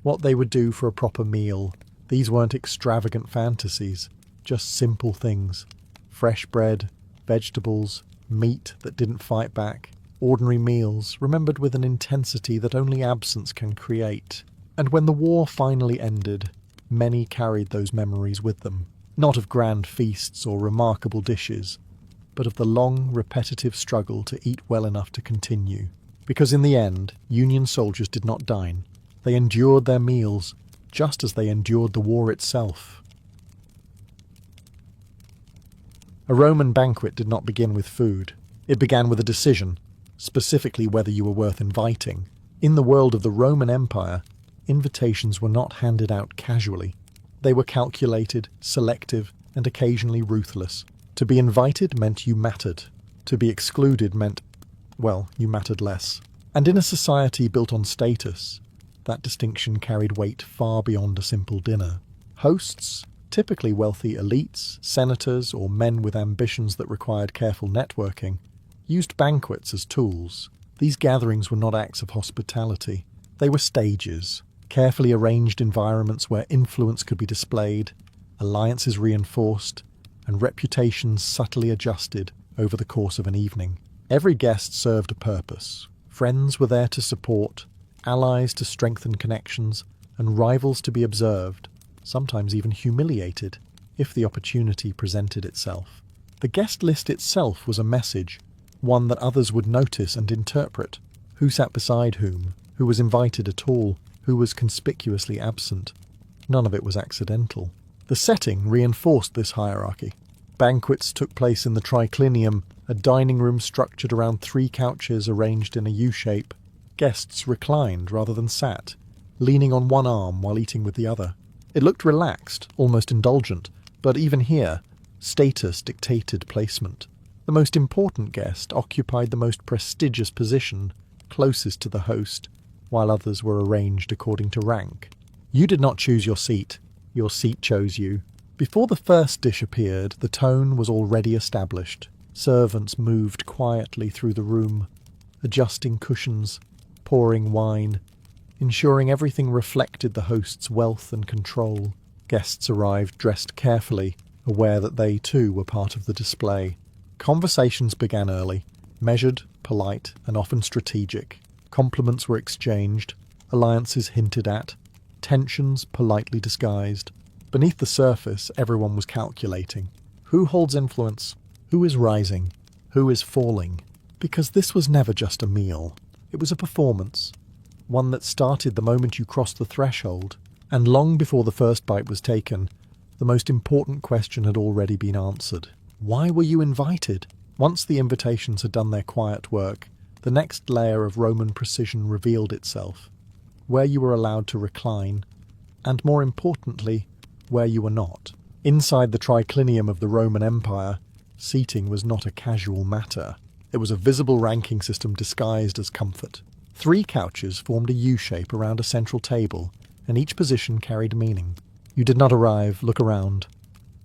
Speaker 1: what they would do for a proper meal. These weren't extravagant fantasies, just simple things. Fresh bread, vegetables, meat that didn't fight back. Ordinary meals, remembered with an intensity that only absence can create. And when the war finally ended, many carried those memories with them. Not of grand feasts or remarkable dishes, but of the long, repetitive struggle to eat well enough to continue. Because in the end, Union soldiers did not dine. They endured their meals, just as they endured the war itself. A Roman banquet did not begin with food. It began with a decision, specifically whether you were worth inviting. In the world of the Roman Empire, invitations were not handed out casually. They were calculated, selective, and occasionally ruthless. To be invited meant you mattered. To be excluded meant, well, you mattered less. And in a society built on status, that distinction carried weight far beyond a simple dinner. Hosts, typically wealthy elites, senators, or men with ambitions that required careful networking, used banquets as tools. These gatherings were not acts of hospitality. They were stages, carefully arranged environments where influence could be displayed, alliances reinforced, and reputations subtly adjusted over the course of an evening. Every guest served a purpose. Friends were there to support, allies to strengthen connections, and rivals to be observed, sometimes even humiliated, if the opportunity presented itself. The guest list itself was a message, one that others would notice and interpret. Who sat beside whom? Who was invited at all? Who was conspicuously absent? None of it was accidental. The setting reinforced this hierarchy. Banquets took place in the triclinium, a dining room structured around 3 couches arranged in a U-shape. Guests reclined rather than sat, leaning on one arm while eating with the other. It looked relaxed, almost indulgent, but even here, status dictated placement. The most important guest occupied the most prestigious position, closest to the host, while others were arranged according to rank. You did not choose your seat chose you. Before the first dish appeared, the tone was already established. Servants moved quietly through the room, adjusting cushions, pouring wine, ensuring everything reflected the host's wealth and control. Guests arrived dressed carefully, aware that they too were part of the display. Conversations began early, measured, polite, and often strategic. Compliments were exchanged, alliances hinted at, tensions politely disguised. Beneath the surface, everyone was calculating. Who holds influence? Who is rising? Who is falling? Because this was never just a meal. It was a performance, one that started the moment you crossed the threshold, and long before the first bite was taken, the most important question had already been answered. Why were you invited? Once the invitations had done their quiet work, the next layer of Roman precision revealed itself. Where you were allowed to recline, and more importantly, where you were not. Inside the triclinium of the Roman Empire, seating was not a casual matter. It was a visible ranking system disguised as comfort. 3 couches formed a U-shape around a central table, and each position carried meaning. You did not arrive, look around,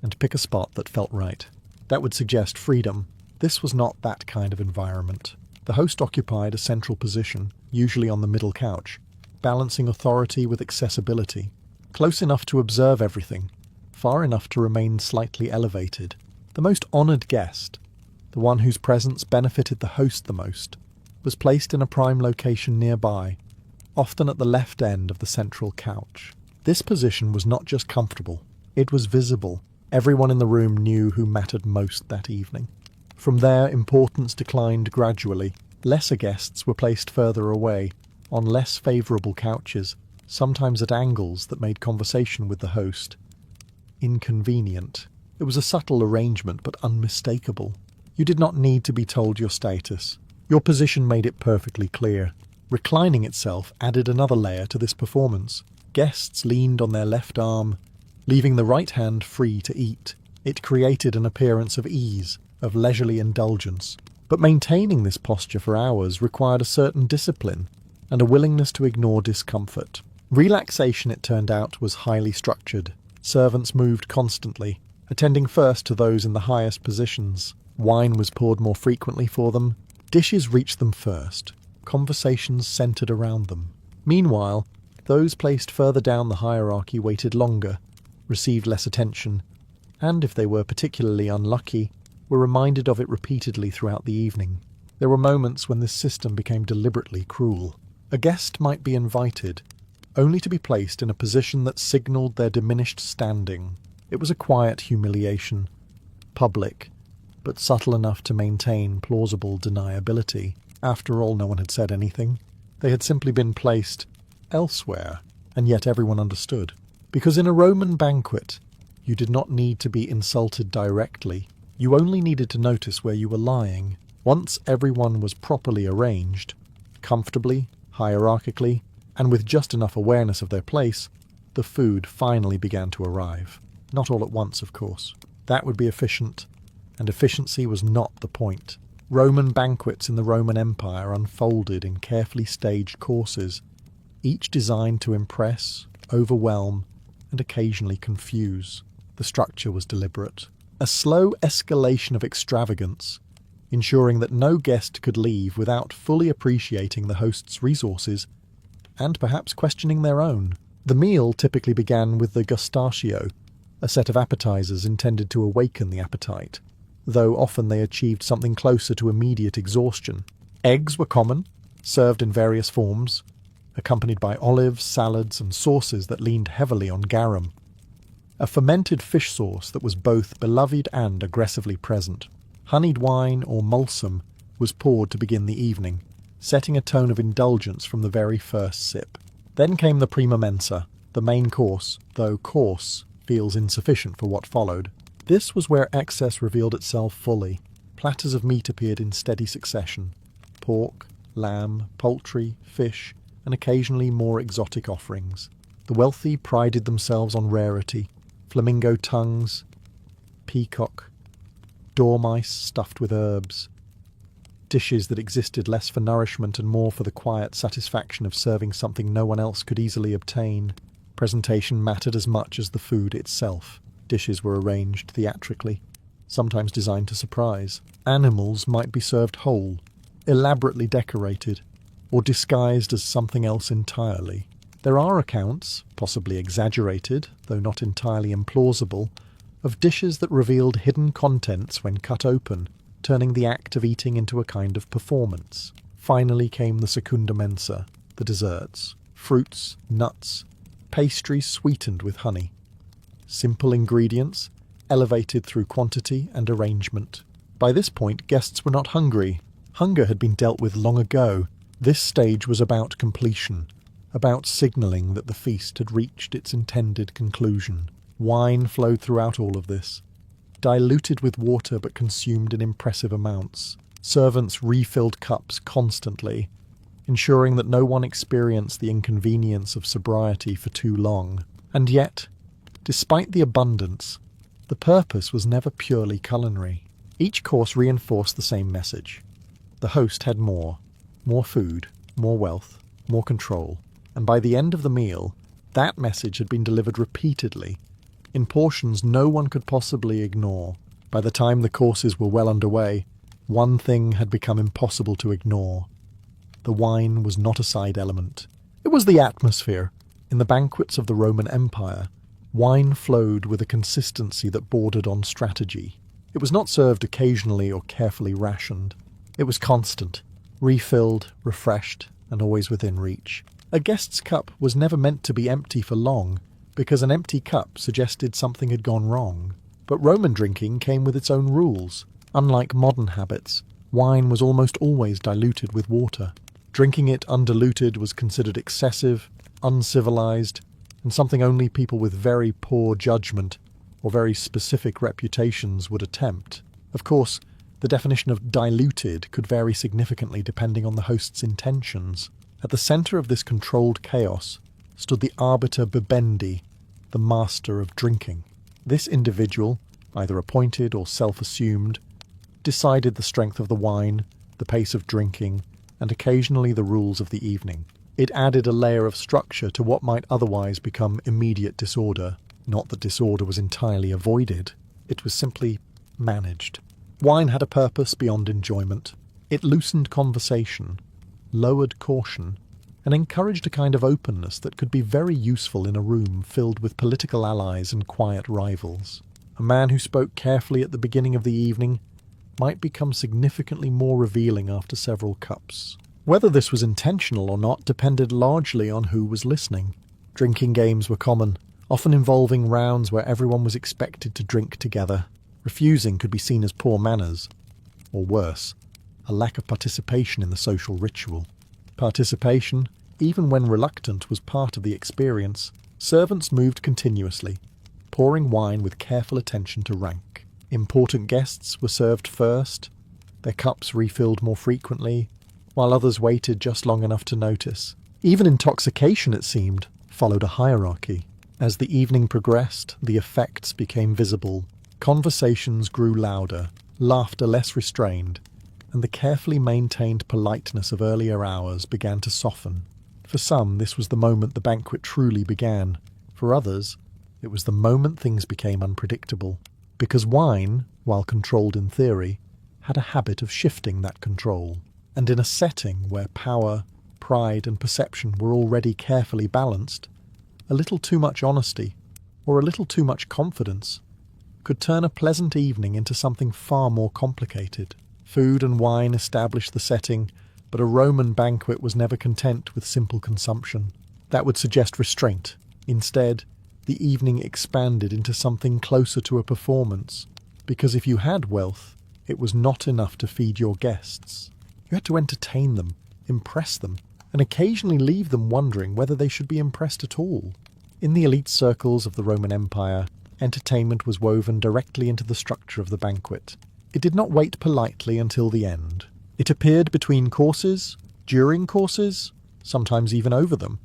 Speaker 1: and pick a spot that felt right. That would suggest freedom. This was not that kind of environment. The host occupied a central position, usually on the middle couch, balancing authority with accessibility, close enough to observe everything, far enough to remain slightly elevated. The most honoured guest, the one whose presence benefited the host the most, was placed in a prime location nearby, often at the left end of the central couch. This position was not just comfortable, it was visible. Everyone in the room knew who mattered most that evening. From there, importance declined gradually. Lesser guests were placed further away, on less favourable couches, sometimes at angles that made conversation with the host inconvenient. It was a subtle arrangement, but unmistakable. You did not need to be told your status. Your position made it perfectly clear. Reclining itself added another layer to this performance. Guests leaned on their left arm, leaving the right hand free to eat. It created an appearance of ease, of leisurely indulgence. But maintaining this posture for hours required a certain discipline and a willingness to ignore discomfort. Relaxation, it turned out, was highly structured. Servants moved constantly, attending first to those in the highest positions. Wine was poured more frequently for them. Dishes reached them first. Conversations centered around them. Meanwhile, those placed further down the hierarchy waited longer, received less attention, and, if they were particularly unlucky, were reminded of it repeatedly throughout the evening. There were moments when this system became deliberately cruel. A guest might be invited, only to be placed in a position that signalled their diminished standing. It was a quiet humiliation, public, but subtle enough to maintain plausible deniability. After all, no one had said anything. They had simply been placed elsewhere, and yet everyone understood. Because in a Roman banquet, you did not need to be insulted directly. You only needed to notice where you were lying. Once everyone was properly arranged, comfortably, hierarchically, and with just enough awareness of their place, the food finally began to arrive. Not all at once, of course. That would be efficient, and efficiency was not the point. Roman banquets in the Roman Empire unfolded in carefully staged courses, each designed to impress, overwhelm, and occasionally confuse. The structure was deliberate. A slow escalation of extravagance, ensuring that no guest could leave without fully appreciating the host's resources, and perhaps questioning their own. The meal typically began with the gustatio, a set of appetizers intended to awaken the appetite, though often they achieved something closer to immediate exhaustion. Eggs were common, served in various forms, accompanied by olives, salads, and sauces that leaned heavily on garum. A fermented fish sauce that was both beloved and aggressively present. Honeyed wine or mulsum was poured to begin the evening, setting a tone of indulgence from the very first sip. Then came the prima mensa, the main course, though coarse feels insufficient for what followed. This was where excess revealed itself fully. Platters of meat appeared in steady succession. Pork, lamb, poultry, fish, and occasionally more exotic offerings. The wealthy prided themselves on rarity. Flamingo tongues, peacock, dormice stuffed with herbs. Dishes that existed less for nourishment and more for the quiet satisfaction of serving something no one else could easily obtain. Presentation mattered as much as the food itself. Dishes were arranged theatrically, sometimes designed to surprise. Animals might be served whole, elaborately decorated, or disguised as something else entirely. There are accounts, possibly exaggerated, though not entirely implausible, of dishes that revealed hidden contents when cut open, turning the act of eating into a kind of performance. Finally came the secunda mensa, the desserts, fruits, nuts, pastries sweetened with honey. Simple ingredients, elevated through quantity and arrangement. By this point, guests were not hungry. Hunger had been dealt with long ago. This stage was about completion, about signalling that the feast had reached its intended conclusion. Wine flowed throughout all of this, diluted with water but consumed in impressive amounts. Servants refilled cups constantly, ensuring that no one experienced the inconvenience of sobriety for too long. And yet, despite the abundance, the purpose was never purely culinary. Each course reinforced the same message. The host had more food, more wealth, more control, and by the end of the meal, that message had been delivered repeatedly, in portions no one could possibly ignore. By the time the courses were well underway, one thing had become impossible to ignore. The wine was not a side element. It was the atmosphere. In the banquets of the Roman Empire, wine flowed with a consistency that bordered on strategy. It was not served occasionally or carefully rationed. It was constant, refilled, refreshed, and always within reach. A guest's cup was never meant to be empty for long, because an empty cup suggested something had gone wrong. But Roman drinking came with its own rules. Unlike modern habits, wine was almost always diluted with water. Drinking it undiluted was considered excessive, uncivilized, and something only people with very poor judgment or very specific reputations would attempt. Of course, the definition of diluted could vary significantly depending on the host's intentions. At the centre of this controlled chaos stood the arbiter bibendi, the master of drinking. This individual, either appointed or self-assumed, decided the strength of the wine, the pace of drinking, and occasionally the rules of the evening. It added a layer of structure to what might otherwise become immediate disorder. Not that disorder was entirely avoided, it was simply managed. Wine had a purpose beyond enjoyment. It loosened conversation, lowered caution, and encouraged a kind of openness that could be very useful in a room filled with political allies and quiet rivals. A man who spoke carefully at the beginning of the evening might become significantly more revealing after several cups. Whether this was intentional or not depended largely on who was listening. Drinking games were common, often involving rounds where everyone was expected to drink together. Refusing could be seen as poor manners, or worse, a lack of participation in the social ritual. Participation, even when reluctant, was part of the experience. Servants moved continuously, pouring wine with careful attention to rank. Important guests were served first, their cups refilled more frequently, while others waited just long enough to notice. Even intoxication, it seemed, followed a hierarchy. As the evening progressed, the effects became visible. Conversations grew louder, laughter less restrained, and the carefully maintained politeness of earlier hours began to soften. For some, this was the moment the banquet truly began. For others, it was the moment things became unpredictable. Because wine, while controlled in theory, had a habit of shifting that control. And in a setting where power, pride, and perception were already carefully balanced, a little too much honesty, or a little too much confidence, could turn a pleasant evening into something far more complicated. Food and wine established the setting, but a Roman banquet was never content with simple consumption. That would suggest restraint. Instead, the evening expanded into something closer to a performance, because if you had wealth, it was not enough to feed your guests. You had to entertain them, impress them, and occasionally leave them wondering whether they should be impressed at all. In the elite circles of the Roman Empire, entertainment was woven directly into the structure of the banquet. It did not wait politely until the end. It appeared between courses, during courses, sometimes even over them,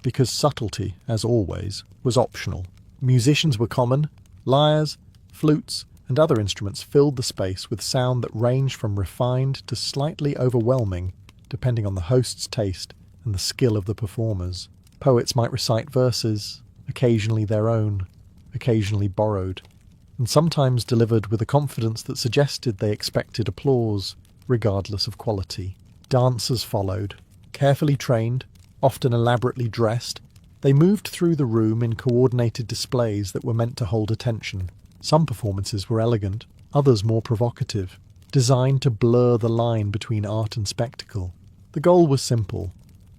Speaker 1: because subtlety, as always, was optional. Musicians were common. Lyres, flutes, and other instruments filled the space with sound that ranged from refined to slightly overwhelming, depending on the host's taste and the skill of the performers. Poets might recite verses, occasionally their own, occasionally borrowed, and sometimes delivered with a confidence that suggested they expected applause, regardless of quality. Dancers followed. Carefully trained, often elaborately dressed, they moved through the room in coordinated displays that were meant to hold attention. Some performances were elegant, others more provocative, designed to blur the line between art and spectacle. The goal was simple: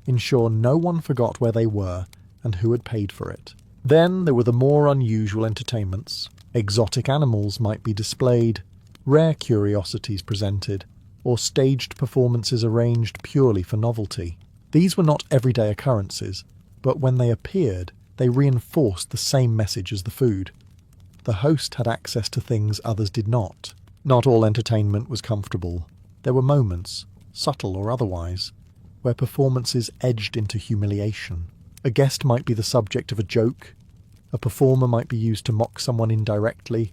Speaker 1: ensure no one forgot where they were and who had paid for it. Then there were the more unusual entertainments. Exotic animals might be displayed, rare curiosities presented, or staged performances arranged purely for novelty. These were not everyday occurrences, but when they appeared, they reinforced the same message as the food. The host had access to things others did not. Not all entertainment was comfortable. There were moments, subtle or otherwise, where performances edged into humiliation. A guest might be the subject of a joke, a performer might be used to mock someone indirectly,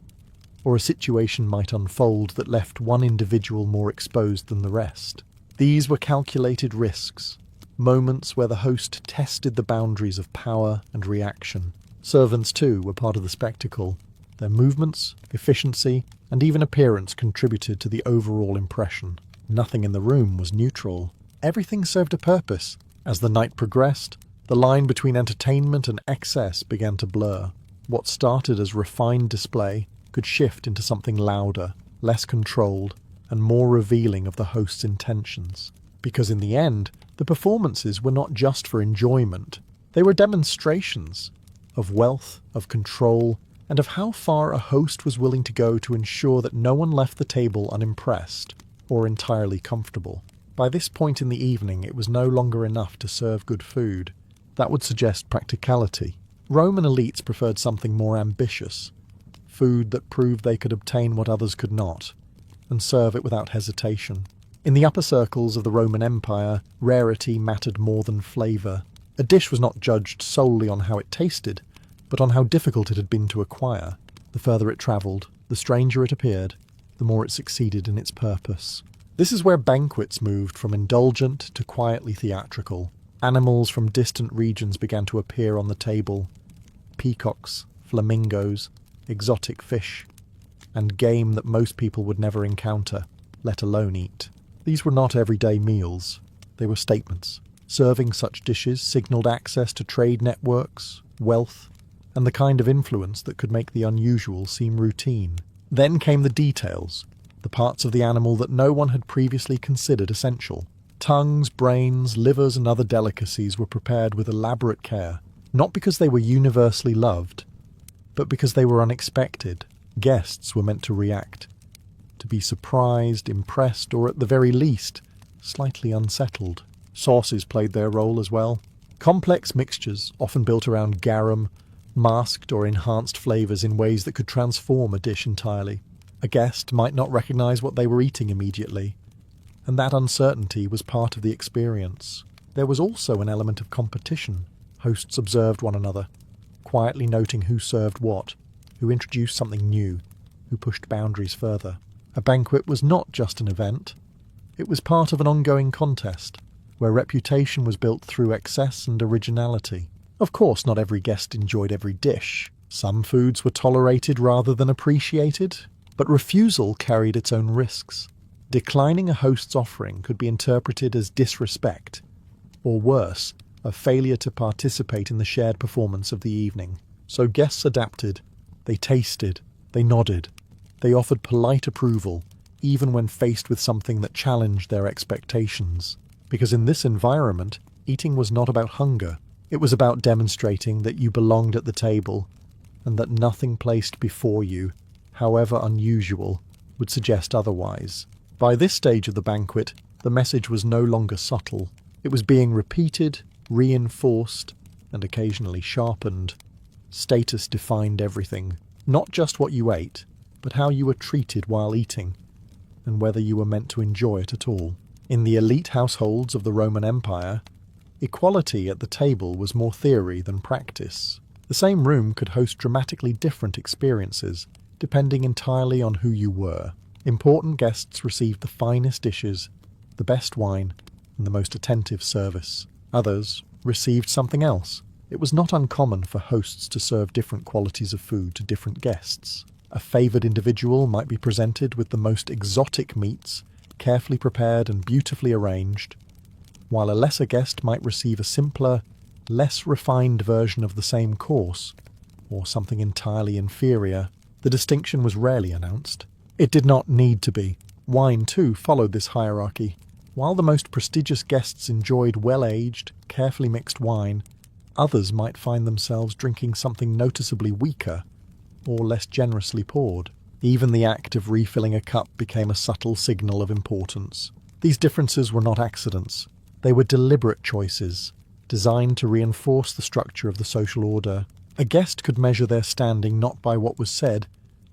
Speaker 1: or a situation might unfold that left one individual more exposed than the rest. These were calculated risks, moments where the host tested the boundaries of power and reaction. Servants, too, were part of the spectacle. Their movements, efficiency, and even appearance contributed to the overall impression. Nothing in the room was neutral. Everything served a purpose. As the night progressed, the line between entertainment and excess began to blur. What started as refined display could shift into something louder, less controlled, and more revealing of the host's intentions. Because in the end, the performances were not just for enjoyment. They were demonstrations of wealth, of control, and of how far a host was willing to go to ensure that no one left the table unimpressed or entirely comfortable. By this point in the evening, it was no longer enough to serve good food. That would suggest practicality. Roman elites preferred something more ambitious, food that proved they could obtain what others could not, and serve it without hesitation. In the upper circles of the Roman Empire, rarity mattered more than flavour. A dish was not judged solely on how it tasted, but on how difficult it had been to acquire. The further it travelled, the stranger it appeared, the more it succeeded in its purpose. This is where banquets moved from indulgent to quietly theatrical. Animals from distant regions began to appear on the table. Peacocks, flamingos, exotic fish, and game that most people would never encounter, let alone eat. These were not everyday meals. They were statements. Serving such dishes signalled access to trade networks, wealth, and the kind of influence that could make the unusual seem routine. Then came the details, the parts of the animal that no one had previously considered essential. Tongues, brains, livers, and other delicacies were prepared with elaborate care, not because they were universally loved, but because they were unexpected. Guests were meant to react, to be surprised, impressed, or at the very least, slightly unsettled. Sauces played their role as well. Complex mixtures, often built around garum, masked or enhanced flavours in ways that could transform a dish entirely. A guest might not recognise what they were eating immediately, and that uncertainty was part of the experience. There was also an element of competition. Hosts observed one another, quietly noting who served what, who introduced something new, who pushed boundaries further. A banquet was not just an event. It was part of an ongoing contest, where reputation was built through excess and originality. Of course, not every guest enjoyed every dish. Some foods were tolerated rather than appreciated, but refusal carried its own risks. Declining a host's offering could be interpreted as disrespect, or worse, a failure to participate in the shared performance of the evening. So guests adapted. They tasted. They nodded. They offered polite approval, even when faced with something that challenged their expectations. Because in this environment, eating was not about hunger. It was about demonstrating that you belonged at the table, and that nothing placed before you, however unusual, would suggest otherwise. By this stage of the banquet, the message was no longer subtle. It was being repeated, reinforced, and occasionally sharpened. Status defined everything, not just what you ate, but how you were treated while eating, and whether you were meant to enjoy it at all. In the elite households of the Roman Empire, equality at the table was more theory than practice. The same room could host dramatically different experiences, depending entirely on who you were. Important guests received the finest dishes, the best wine, and the most attentive service. Others received something else. It was not uncommon for hosts to serve different qualities of food to different guests. A favoured individual might be presented with the most exotic meats, carefully prepared and beautifully arranged, while a lesser guest might receive a simpler, less refined version of the same course, or something entirely inferior. The distinction was rarely announced. It did not need to be. Wine, too, followed this hierarchy. While the most prestigious guests enjoyed well-aged, carefully mixed wine, others might find themselves drinking something noticeably weaker, or less generously poured. Even the act of refilling a cup became a subtle signal of importance. These differences were not accidents. They were deliberate choices, designed to reinforce the structure of the social order. A guest could measure their standing not by what was said,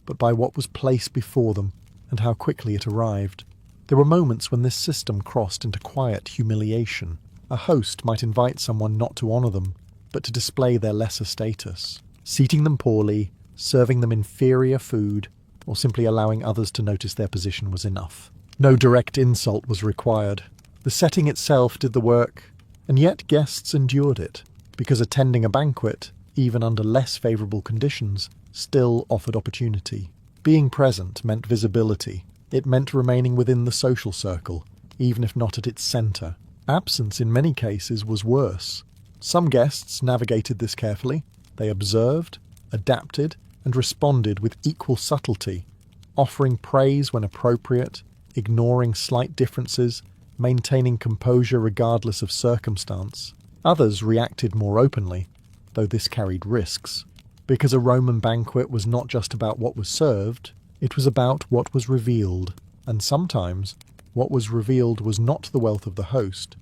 Speaker 1: but by what was placed before them, and how quickly it arrived. There were moments when this system crossed into quiet humiliation. A host might invite someone not to honour them, but to display their lesser status, seating them poorly, serving them inferior food, or simply allowing others to notice their position was enough. No direct insult was required. The setting itself did the work, and yet guests endured it, because attending a banquet, even under less favourable conditions, still offered opportunity. Being present meant visibility. It meant remaining within the social circle, even if not at its centre. Absence in many cases was worse. Some guests navigated this carefully. They observed, adapted, and responded with equal subtlety, offering praise when appropriate, ignoring slight differences, maintaining composure regardless of circumstance. Others reacted more openly, though this carried risks. Because a Roman banquet was not just about what was served, it was about what was revealed, and sometimes what was revealed was not the wealth of the host,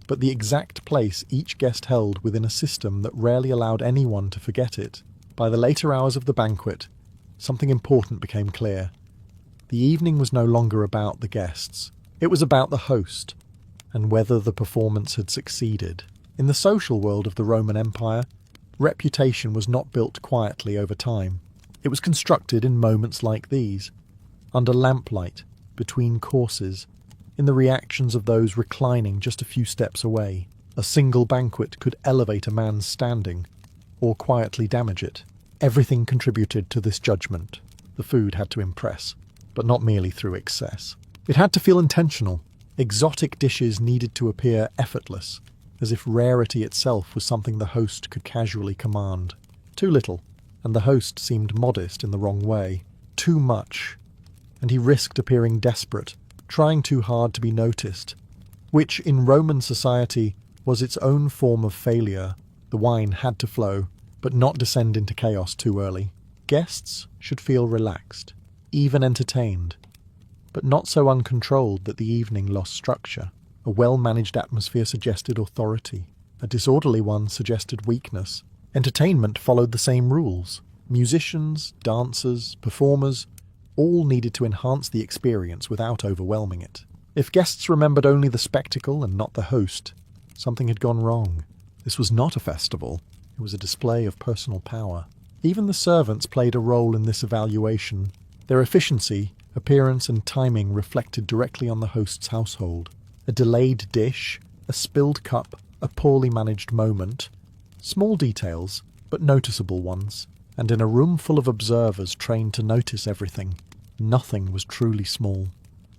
Speaker 1: but the exact place each guest held within a system that rarely allowed anyone to forget it. By the later hours of the banquet, something important became clear. The evening was no longer about the guests. It was about the host, and whether the performance had succeeded. In the social world of the Roman Empire, reputation was not built quietly over time. It was constructed in moments like these, under lamplight, between courses, in the reactions of those reclining just a few steps away. A single banquet could elevate a man's standing, or quietly damage it. Everything contributed to this judgment. The food had to impress, but not merely through excess. It had to feel intentional. Exotic dishes needed to appear effortless, as if rarity itself was something the host could casually command. Too little, and the host seemed modest in the wrong way. Too much, and he risked appearing desperate, trying too hard to be noticed, which in Roman society was its own form of failure. The wine had to flow, but not descend into chaos too early. Guests should feel relaxed, even entertained, but not so uncontrolled that the evening lost structure. A well-managed atmosphere suggested authority. A disorderly one suggested weakness. Entertainment followed the same rules. Musicians, dancers, performers, all needed to enhance the experience without overwhelming it. If guests remembered only the spectacle and not the host, Something had gone wrong. This was not a festival. It was a display of personal power. Even the servants played a role in this evaluation. Their efficiency, appearance and timing reflected directly on the host's household. A delayed dish, a spilled cup, a poorly managed moment. Small details, but noticeable ones. And in a room full of observers trained to notice everything, nothing was truly small.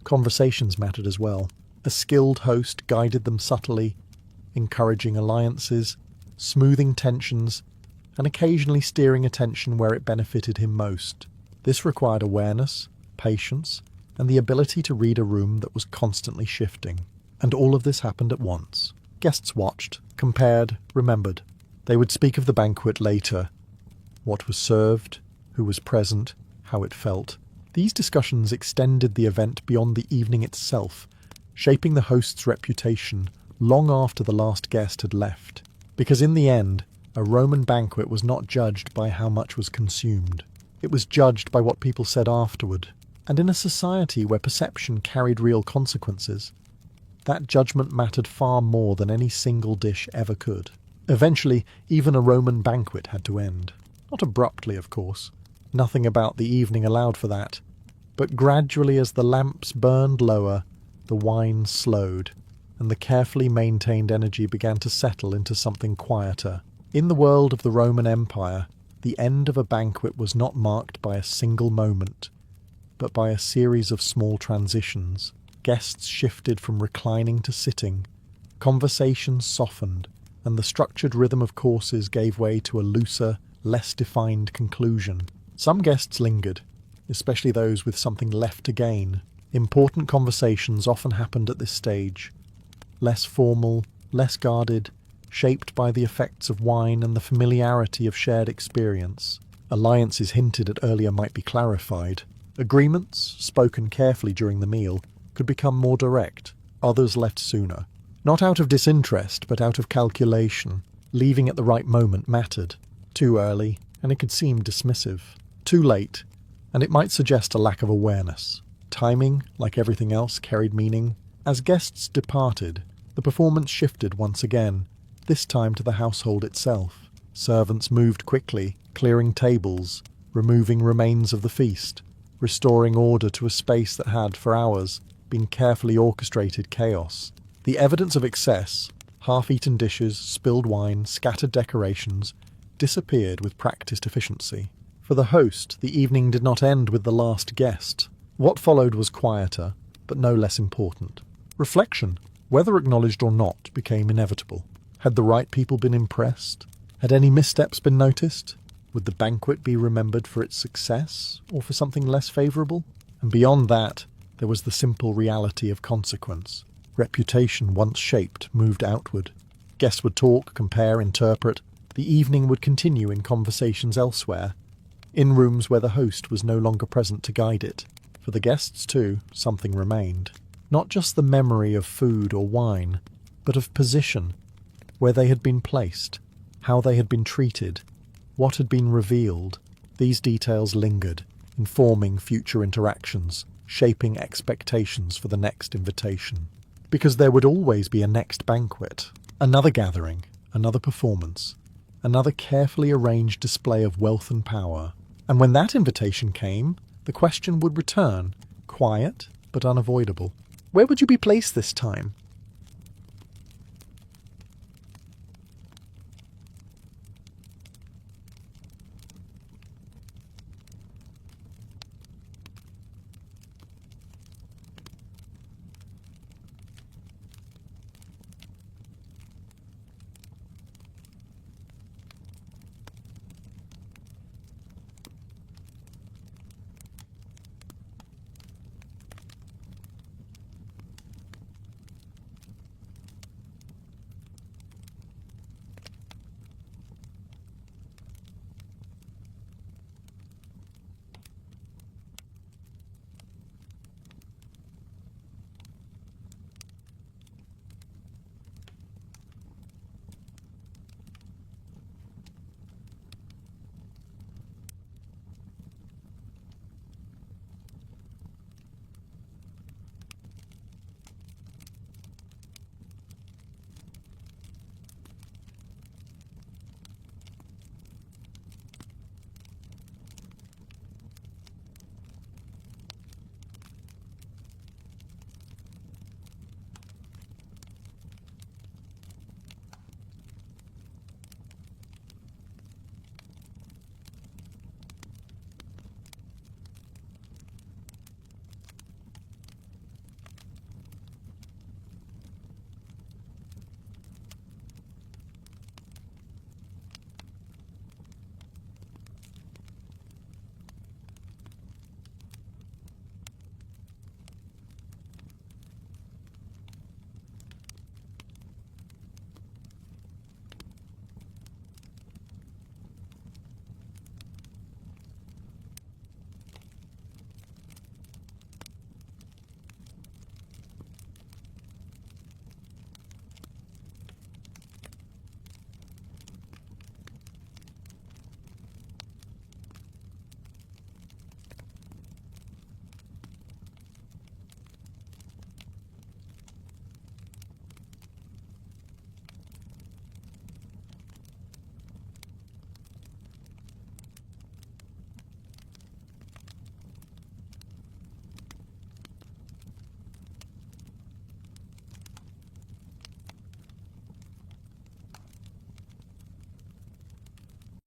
Speaker 1: Conversations mattered as well. A skilled host guided them subtly, encouraging alliances, smoothing tensions, and occasionally steering attention where it benefited him most. This required awareness, patience, and the ability to read a room that was constantly shifting. And all of this happened at once. Guests watched, compared, remembered. They would speak of the banquet later. What was served, who was present, how it felt. These discussions extended the event beyond the evening itself, shaping the host's reputation long after the last guest had left. Because in the end, a Roman banquet was not judged by how much was consumed. It was judged by what people said afterward. And in a society where perception carried real consequences, that judgment mattered far more than any single dish ever could. Eventually, even a Roman banquet had to end. Not abruptly, of course. Nothing about the evening allowed for that. But gradually as the lamps burned lower, the wine slowed, and the carefully maintained energy began to settle into something quieter. In the world of the Roman Empire, the end of a banquet was not marked by a single moment, but by a series of small transitions. Guests shifted from reclining to sitting, conversations softened, and the structured rhythm of courses gave way to a looser, less defined conclusion. Some guests lingered, especially those with something left to gain. Important conversations often happened at this stage. Less formal, less guarded, shaped by the effects of wine and the familiarity of shared experience. Alliances hinted at earlier might be clarified. Agreements, spoken carefully during the meal, could become more direct. Others left sooner. Not out of disinterest, but out of calculation. Leaving at the right moment mattered. Too early, and it could seem dismissive. Too late, and it might suggest a lack of awareness. Timing, like everything else, carried meaning. As guests departed, the performance shifted once again, this time to the household itself. Servants moved quickly, clearing tables, removing remains of the feast, restoring order to a space that had, for hours, been carefully orchestrated chaos. The evidence of excess, half-eaten dishes, spilled wine, scattered decorations, disappeared with practiced efficiency. For the host, the evening did not end with the last guest. What followed was quieter, but no less important. Reflection, whether acknowledged or not, became inevitable. Had the right people been impressed? Had any missteps been noticed? Would the banquet be remembered for its success, or for something less favourable? And beyond that, there was the simple reality of consequence. Reputation, once shaped, moved outward. Guests would talk, compare, interpret. The evening would continue in conversations elsewhere, in rooms where the host was no longer present to guide it. For the guests, too, something remained. Not just the memory of food or wine, but of position, where they had been placed, how they had been treated, what had been revealed. These details lingered, informing future interactions, shaping expectations for the next invitation. Because there would always be a next banquet, another gathering, another performance, another carefully arranged display of wealth and power. And when that invitation came, the question would return, quiet but unavoidable. Where would you be placed this time?